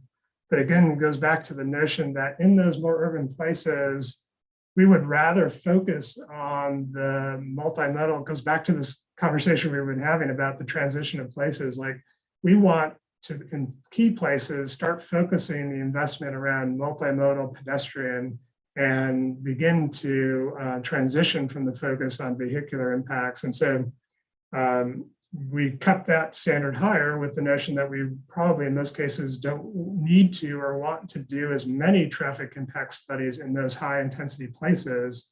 but again, it goes back to the notion that in those more urban places, we would rather focus on the multimodal. It goes back to this conversation we've been having about the transition of places. Like we want to, in key places, start focusing the investment around multimodal pedestrian and begin to transition from the focus on vehicular impacts. And so we kept that standard higher with the notion that we probably in most cases don't need to or want to do as many traffic impact studies in those high intensity places,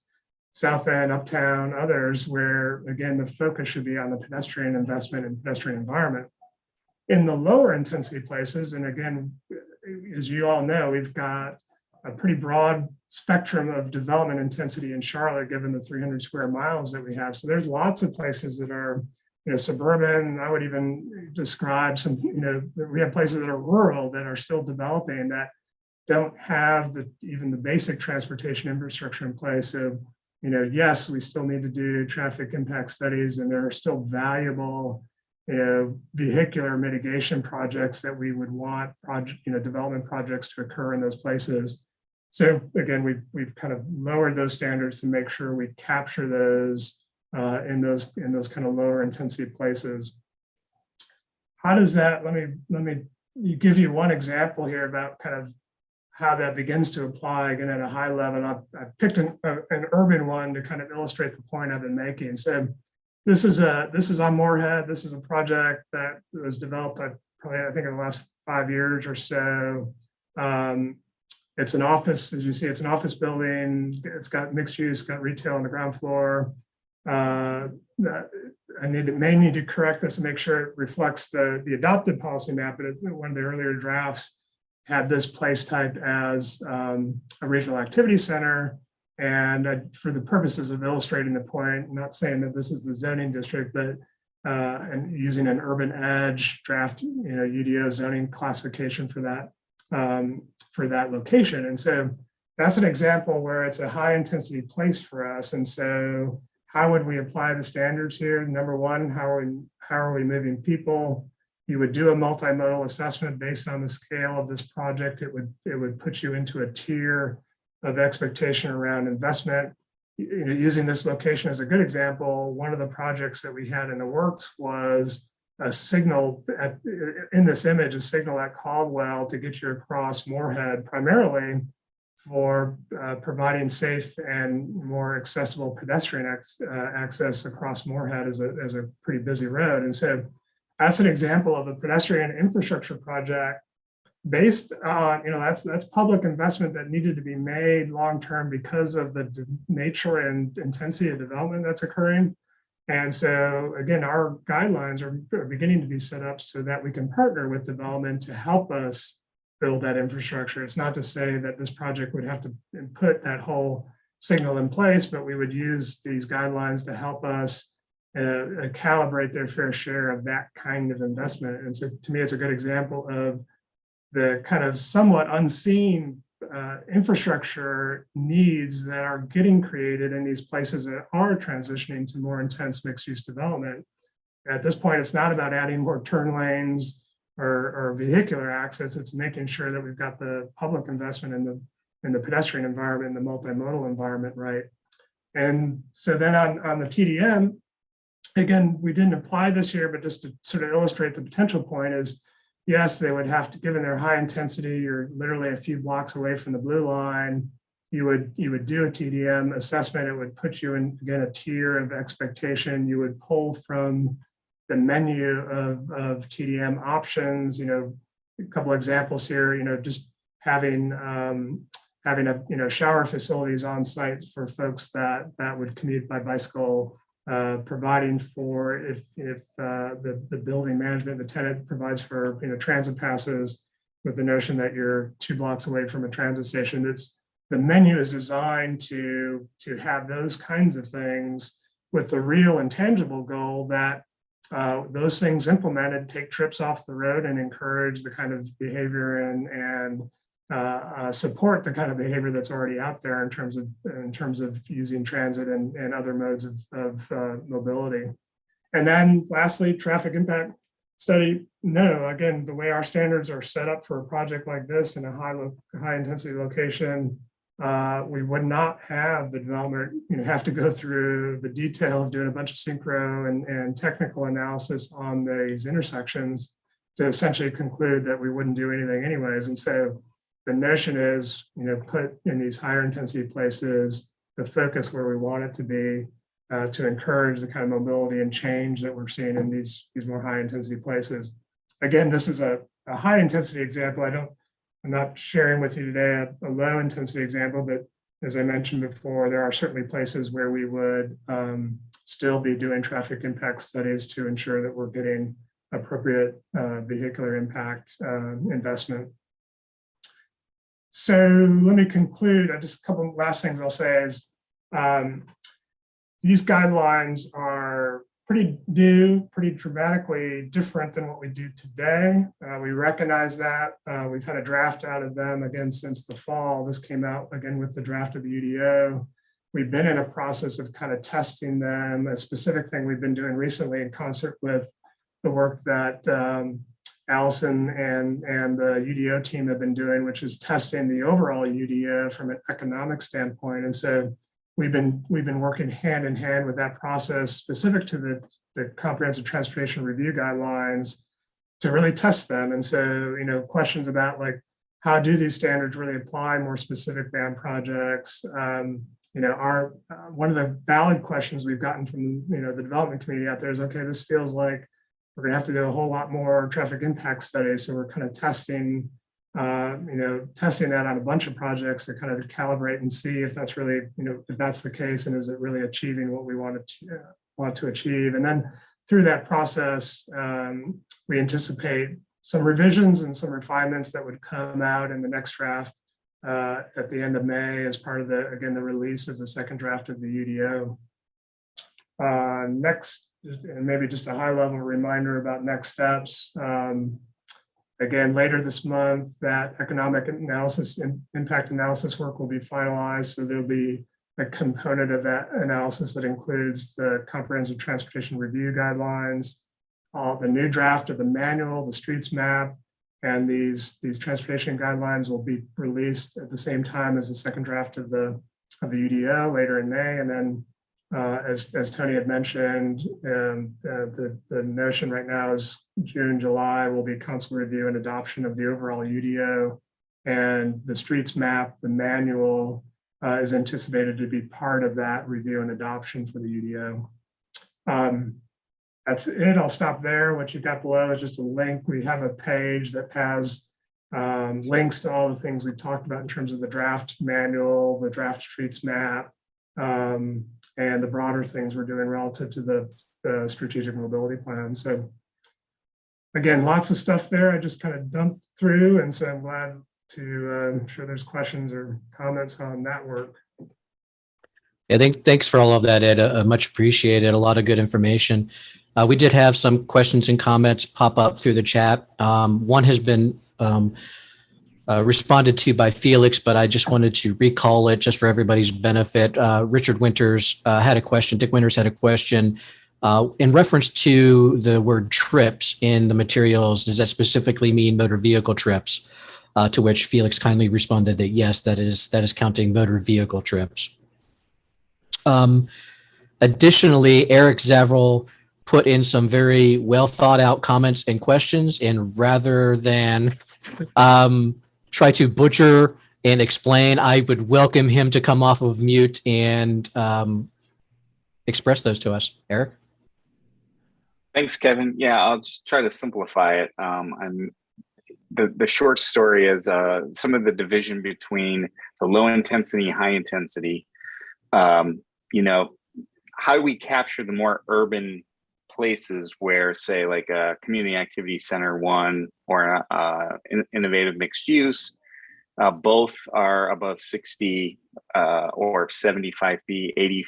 South End, Uptown, others, where again, the focus should be on the pedestrian investment and pedestrian environment. In the lower intensity places, and again, as you all know, we've got a pretty broad spectrum of development intensity in Charlotte, given the 300 square miles that we have. So there's lots of places that are, suburban. I would even describe some, we have places that are rural that are still developing that don't have even the basic transportation infrastructure in place. So, yes, we still need to do traffic impact studies, and there are still valuable, vehicular mitigation projects that we would want development projects to occur in those places. So again, we've kind of lowered those standards to make sure we capture those in those kind of lower intensity places. How does that? Let me give you one example here about kind of how that begins to apply again at a high level. I picked an urban one to kind of illustrate the point I've been making. So this is on Moorhead. This is a project that was developed I think in the last 5 years or so. It's an office, as you see, it's an office building. It's got mixed use, got retail on the ground floor. I may need to correct this and make sure it reflects the adopted policy map, but one of the earlier drafts had this place type as a regional activity center. And for the purposes of illustrating the point, not saying that this is the zoning district, but and using an urban edge draft, UDO zoning classification for that location. And so that's an example where it's a high intensity place for us. And so how would we apply the standards here? Number one, how are we moving people? You would do a multimodal assessment based on the scale of this project. It would put you into a tier of expectation around investment. Using this location as a good example, one of the projects that we had in the works was a signal in this image, a signal at Caldwell to get you across Moorhead, primarily for providing safe and more accessible pedestrian access across Moorhead as a pretty busy road. And so that's an example of a pedestrian infrastructure project based on, that's public investment that needed to be made long-term because of the nature and intensity of development that's occurring. And so again, our guidelines are beginning to be set up so that we can partner with development to help us build that infrastructure. It's not to say that this project would have to put that whole signal in place, but we would use these guidelines to help us calibrate their fair share of that kind of investment. And so to me, it's a good example of the kind of somewhat unseen infrastructure needs that are getting created in these places that are transitioning to more intense mixed-use development. At this point, it's not about adding more turn lanes or vehicular access. It's making sure that we've got the public investment in the pedestrian environment, and the multimodal environment right. And so then on the TDM, again, we didn't apply this here, but just to sort of illustrate the potential point is, yes, they would have to, given their high intensity, you're literally a few blocks away from the blue line, you would do a TDM assessment. It would put you in, again, a tier of expectation. You would pull from the menu of TDM options, a couple examples here, just having shower facilities on site for folks that would commute by bicycle, providing for if the building management, the tenant provides for transit passes, with the notion that you're 2 blocks away from a transit station. The menu is designed to have those kinds of things with the real and tangible goal that those things implemented take trips off the road and encourage the kind of behavior and support the kind of behavior that's already out there in terms of using transit and other modes of mobility. And then lastly, traffic impact study. No, again, the way our standards are set up for a project like this in a high intensity location, we would not have the development have to go through the detail of doing a bunch of synchro and technical analysis on these intersections to essentially conclude that we wouldn't do anything anyways. And so the notion is, put in these higher intensity places, the focus where we want it to be to encourage the kind of mobility and change that we're seeing in these more high intensity places. Again, this is a high intensity example. I'm not sharing with you today a low intensity example, but as I mentioned before, there are certainly places where we would still be doing traffic impact studies to ensure that we're getting appropriate vehicular impact investment. So let me conclude. Just a couple of last things I'll say is these guidelines are pretty new, pretty dramatically different than what we do today. We recognize that. We've had a draft out of them again since the fall. This came out again with the draft of the UDO. We've been in a process of kind of testing them. A specific thing we've been doing recently in concert with the work that Allison and the UDO team have been doing, which is testing the overall UDO from an economic standpoint. And so we've been working hand in hand with that process specific to the comprehensive transportation review guidelines to really test them. And so, questions about like, how do these standards really apply more specifically on projects? One of the valid questions we've gotten from the development community out there is, okay, this feels like we're going to have to do a whole lot more traffic impact studies. So we're kind of testing that on a bunch of projects to kind of calibrate and see if that's really, if that's the case, and is it really achieving what we want to achieve. And then through that process, we anticipate some revisions and some refinements that would come out in the next draft at the end of May as part of the release of the second draft of the UDO. Next, and maybe just a high level reminder about next steps. Again, later this month, that economic analysis and impact analysis work will be finalized. So there'll be a component of that analysis that includes the comprehensive transportation review guidelines, the new draft of the manual, the streets map, and these transportation guidelines will be released at the same time as the second draft of the UDO later in May. And then As Tony had mentioned, the notion right now is June, July will be council review and adoption of the overall UDO, and the streets map, the manual, is anticipated to be part of that review and adoption for the UDO. That's it. I'll stop there. What you've got below is just a link. We have a page that has links to all the things we talked about in terms of the draft manual, the draft streets map, and the broader things we're doing relative to the strategic mobility plan. So again, lots of stuff there. I just kind of dumped through, and so I'm glad to, I'm sure there's questions or comments on that work. Yeah, thanks for all of that, Ed. Much appreciated. A lot of good information. We did have some questions and comments pop up through the chat. One has been responded to by Felix, but I just wanted to recall it just for everybody's benefit. Richard Winters had a question. Dick Winters had a question in reference to the word trips in the materials. Does that specifically mean motor vehicle trips? To which Felix kindly responded that yes, that is counting motor vehicle trips. Additionally, Eric Zavril put in some very well thought out comments and questions, and rather than try to butcher and explain, I would welcome him to come off of mute and express those to us. Eric? Thanks, Kevin. Yeah, I'll just try to simplify it. The short story is some of the division between the low intensity, high intensity. You know, how do we capture the more urban places where, say, like a community activity center 1 or innovative mixed use, both are above 60 or 75 feet, 80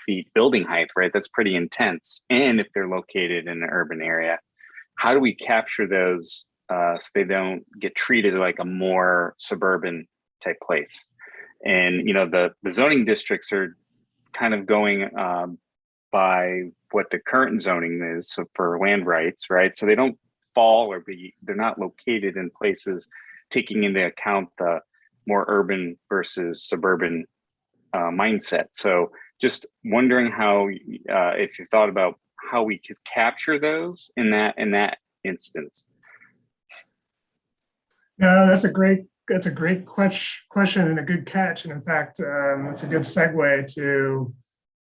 feet building height, right? That's pretty intense. And if they're located in an urban area, how do we capture those so they don't get treated like a more suburban type place? And, you know, the zoning districts are kind of going by what the current zoning is, so for land rights, right? So they don't fall or they're not located in places taking into account the more urban versus suburban mindset. So just wondering how, if you thought about how we could capture those in that instance. No, that's a great question and a good catch. And in fact, it's a good segue to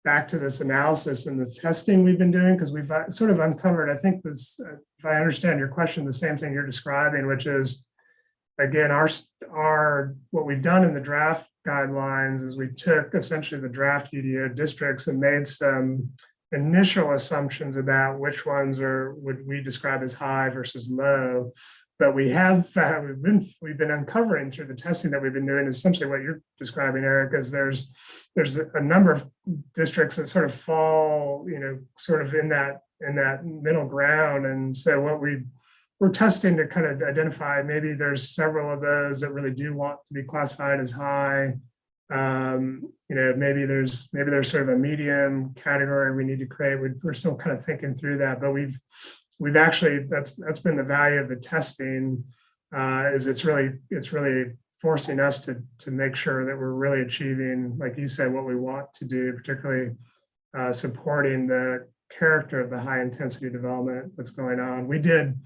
back to this analysis and the testing we've been doing, because we've sort of uncovered, I think this, if I understand your question, the same thing you're describing, which is, again, what we've done in the draft guidelines is we took essentially the draft UDO districts and made some initial assumptions about which ones would we describe as high versus low. But we've been uncovering through the testing that we've been doing essentially what you're describing, Eric, is there's a number of districts that sort of fall, you know, sort of in that middle ground. And so what we're testing to kind of identify, maybe there's several of those that really do want to be classified as high. You know, maybe there's sort of a medium category we need to create. We're still kind of thinking through that, but we've actually, that's been the value of the testing, is it's really forcing us to make sure that we're really achieving, like you said, what we want to do, particularly supporting the character of the high intensity development that's going on. We did,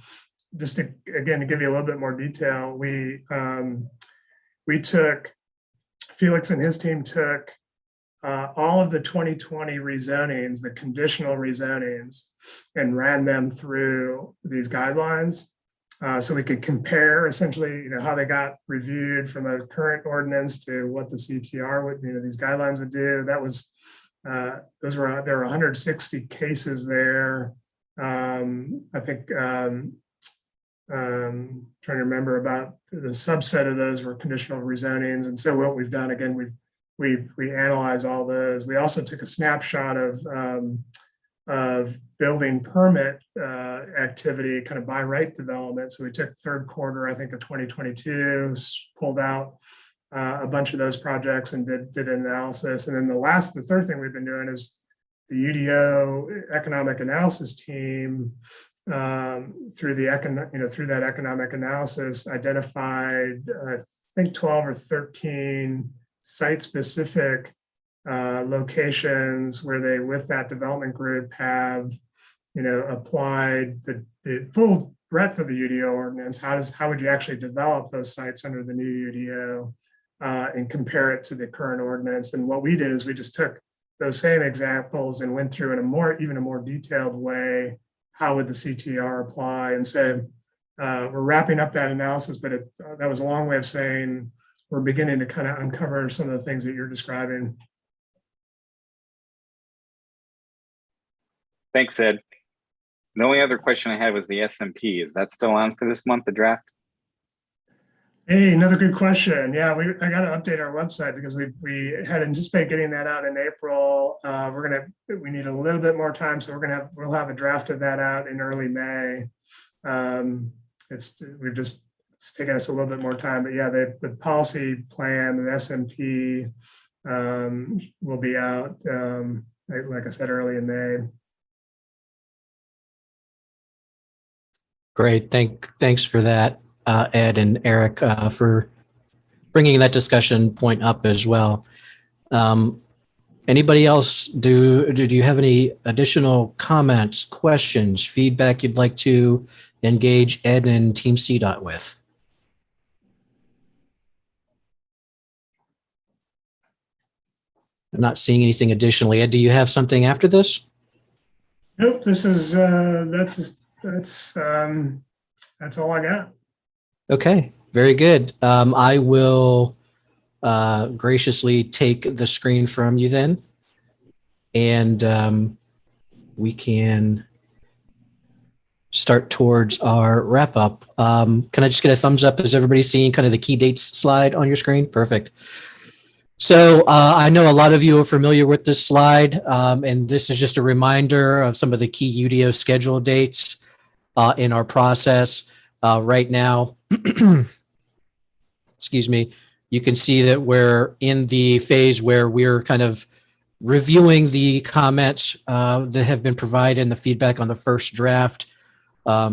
just to, again, to give you a little bit more detail, we took, Felix and his team took all of the 2020 rezonings, the conditional rezonings, and ran them through these guidelines. So we could compare essentially, you know, how they got reviewed from a current ordinance to what the CTR would, you know, these guidelines would do. That was, there were 160 cases there. I think, trying to remember, about the subset of those were conditional rezonings. And so what we've done, again, we analyze all those. We also took a snapshot of building permit activity, kind of by right development. So we took third quarter, I think, of 2022, pulled out a bunch of those projects and did an analysis. And then the third thing we've been doing is the UDO economic analysis team, through that economic analysis, identified, I think, 12 or 13 site-specific locations where they, with that development group, have, applied the full breadth of the UDO ordinance. How would you actually develop those sites under the new UDO and compare it to the current ordinance? And what we did is we just took those same examples and went through in even a more detailed way, how would the CTR apply? And so we're wrapping up that analysis, but that was a long way of saying we're beginning to kind of uncover some of the things that you're describing. Thanks, Ed. The only other question I had was the SMP. Is that still on for this month, the draft? Hey, another good question. Yeah, I got to update our website because we had anticipated getting that out in April. We need a little bit more time, so we'll have a draft of that out in early May. It's taken us a little bit more time, but yeah, the policy plan, the SMP, will be out, like I said, early in May. Great. Thanks for that, Ed and Eric, for bringing that discussion point up as well. Anybody else, do you have any additional comments, questions, feedback you'd like to engage Ed and Team CDOT with? I'm not seeing anything additionally. Ed, do you have something after this? Nope, this is that's all I got. Okay, very good. I will graciously take the screen from you then, and we can start towards our wrap up. Can I just get a thumbs up? Is everybody seeing kind of the key dates slide on your screen? Perfect. So I know a lot of you are familiar with this slide, and this is just a reminder of some of the key UDO schedule dates in our process right now. Excuse me. You can see that we're in the phase where we're kind of reviewing the comments that have been provided and the feedback on the first draft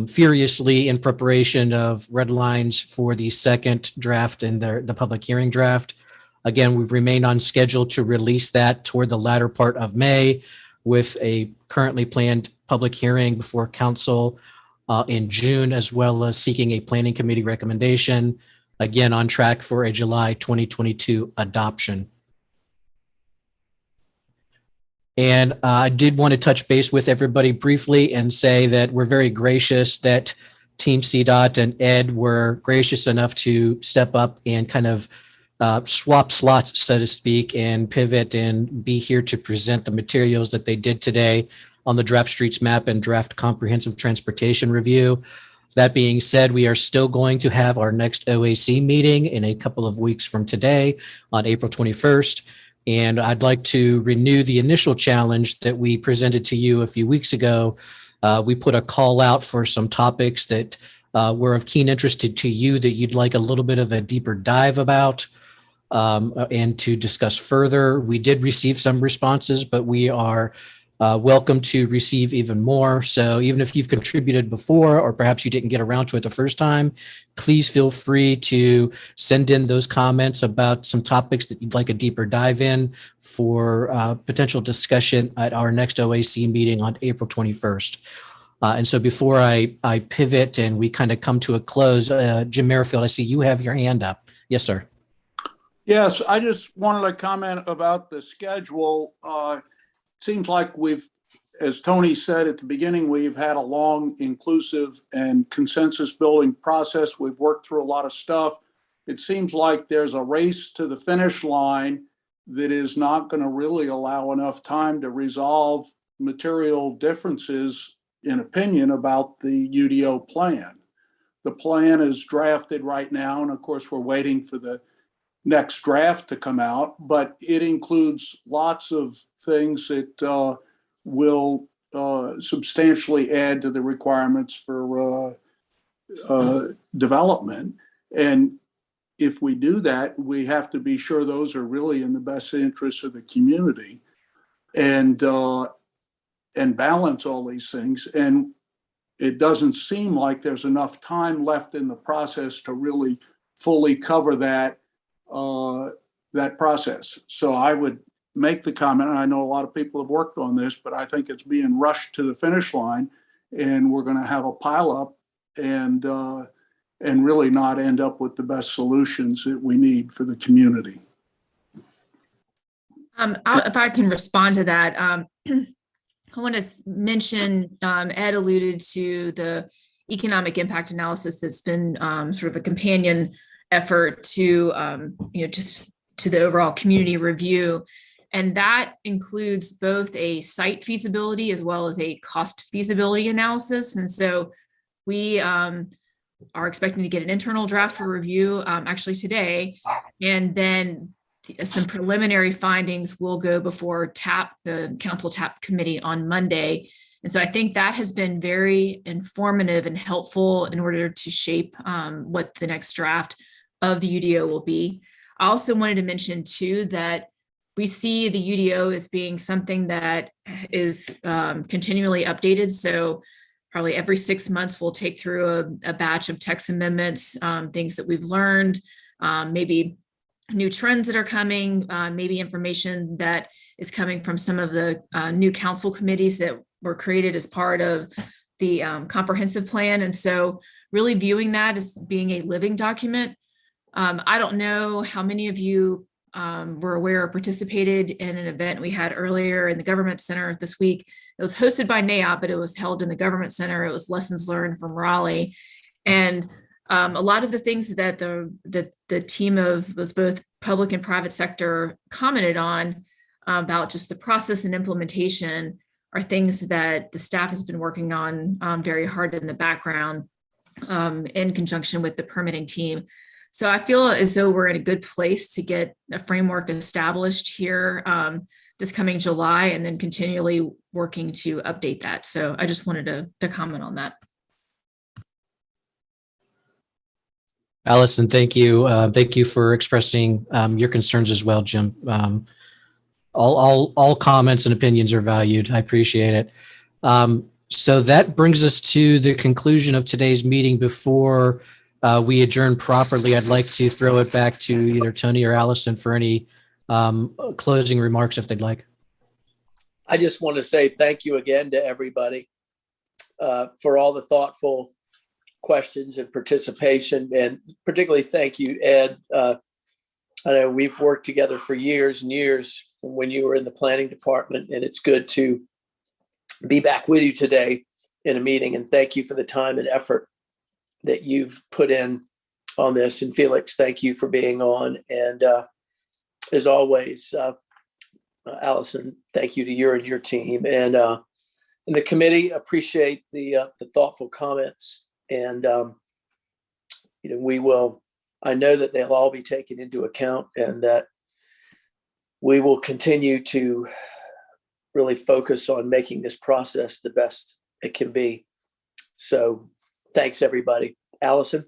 furiously in preparation of red lines for the second draft and the public hearing draft. Again, we remain on schedule to release that toward the latter part of May with a currently planned public hearing before council in June, as well as seeking a planning committee recommendation, again, on track for a July 2022 adoption. And I did want to touch base with everybody briefly and say that we're very gracious that Team CDOT and Ed were gracious enough to step up and kind of swap slots, so to speak, and pivot and be here to present the materials that they did today on the draft streets map and draft comprehensive transportation review. That being said, we are still going to have our next OAC meeting in a couple of weeks from today on April 21st. And I'd like to renew the initial challenge that we presented to you a few weeks ago. We put a call out for some topics that were of keen interest to you that you'd like a little bit of a deeper dive about and to discuss further. We did receive some responses, but we are welcome to receive even more. So even if you've contributed before, or perhaps you didn't get around to it the first time, please feel free to send in those comments about some topics that you'd like a deeper dive in for potential discussion at our next OAC meeting on April 21st. And so before I pivot and we kind of come to a close, Jim Merrifield, I see you have your hand up. Yes, sir. Yes, I just wanted to comment about the schedule. Seems like we've, as Tony said at the beginning, we've had a long, inclusive, and consensus building process. We've worked through a lot of stuff. It seems like there's a race to the finish line that is not going to really allow enough time to resolve material differences in opinion about the UDO plan. The plan is drafted right now, and of course, we're waiting for the next draft to come out, but it includes lots of things that will substantially add to the requirements for development. And if we do that, we have to be sure those are really in the best interest of the community and balance all these things. And it doesn't seem like there's enough time left in the process to really fully cover that process. So I would make the comment, and I know a lot of people have worked on this, but I think it's being rushed to the finish line, and we're going to have a pileup and really not end up with the best solutions that we need for the community. If I can respond to that, I want to mention, Ed alluded to the economic impact analysis that's been sort of a companion effort to, just to the overall community review. And that includes both a site feasibility as well as a cost feasibility analysis. And so we are expecting to get an internal draft for review actually today. And then some preliminary findings will go before the council TAP committee on Monday. And so I think that has been very informative and helpful in order to shape what the next draft of the UDO will be. I also wanted to mention too that we see the UDO as being something that is continually updated. So probably every 6 months, we'll take through a batch of text amendments, things that we've learned, maybe new trends that are coming, maybe information that is coming from some of the new council committees that were created as part of the comprehensive plan. And so really viewing that as being a living document. I don't know how many of you were aware or participated in an event we had earlier in the government center this week. It was hosted by NAOP, but it was held in the government center. It was lessons learned from Raleigh. And a lot of the things that the team of was both public and private sector commented on about just the process and implementation are things that the staff has been working on very hard in the background in conjunction with the permitting team. So I feel as though we're in a good place to get a framework established here this coming July, and then continually working to update that. So I just wanted to comment on that. Allison, thank you. Thank you for expressing your concerns as well, Jim. All comments and opinions are valued. I appreciate it. So that brings us to the conclusion of today's meeting. Before we adjourn properly, I'd like to throw it back to either Tony or Allison for any closing remarks if they'd like. I just want to say thank you again to everybody for all the thoughtful questions and participation, and particularly thank you, Ed. I know we've worked together for years and years when you were in the planning department, and it's good to be back with you today in a meeting. And thank you for the time and effort that you've put in on this. And Felix, thank you for being on. And as always, Allison, thank you to you and your team. And the committee appreciate the thoughtful comments. And we will, I know that they'll all be taken into account, and that we will continue to really focus on making this process the best it can be. So thanks, everybody. Allison.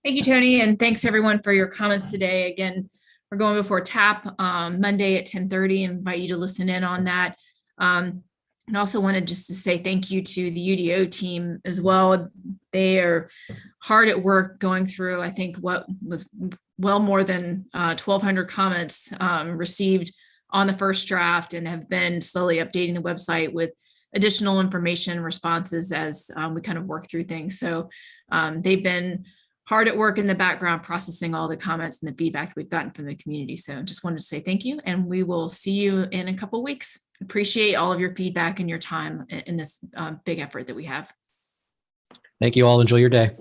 Thank you, Tony. And thanks everyone for your comments today. Again, we're going before TAP Monday at 10:30. Invite you to listen in on that. And also wanted just to say thank you to the UDO team as well. They are hard at work going through, I think, what was well more than 1,200 comments received on the first draft, and have been slowly updating the website with additional information responses as we kind of work through things. So they've been hard at work in the background processing all the comments and the feedback that we've gotten from the community. So just wanted to say thank you, and we will see you in a couple of weeks. Appreciate all of your feedback and your time in this big effort that we have. Thank you all. Enjoy your day.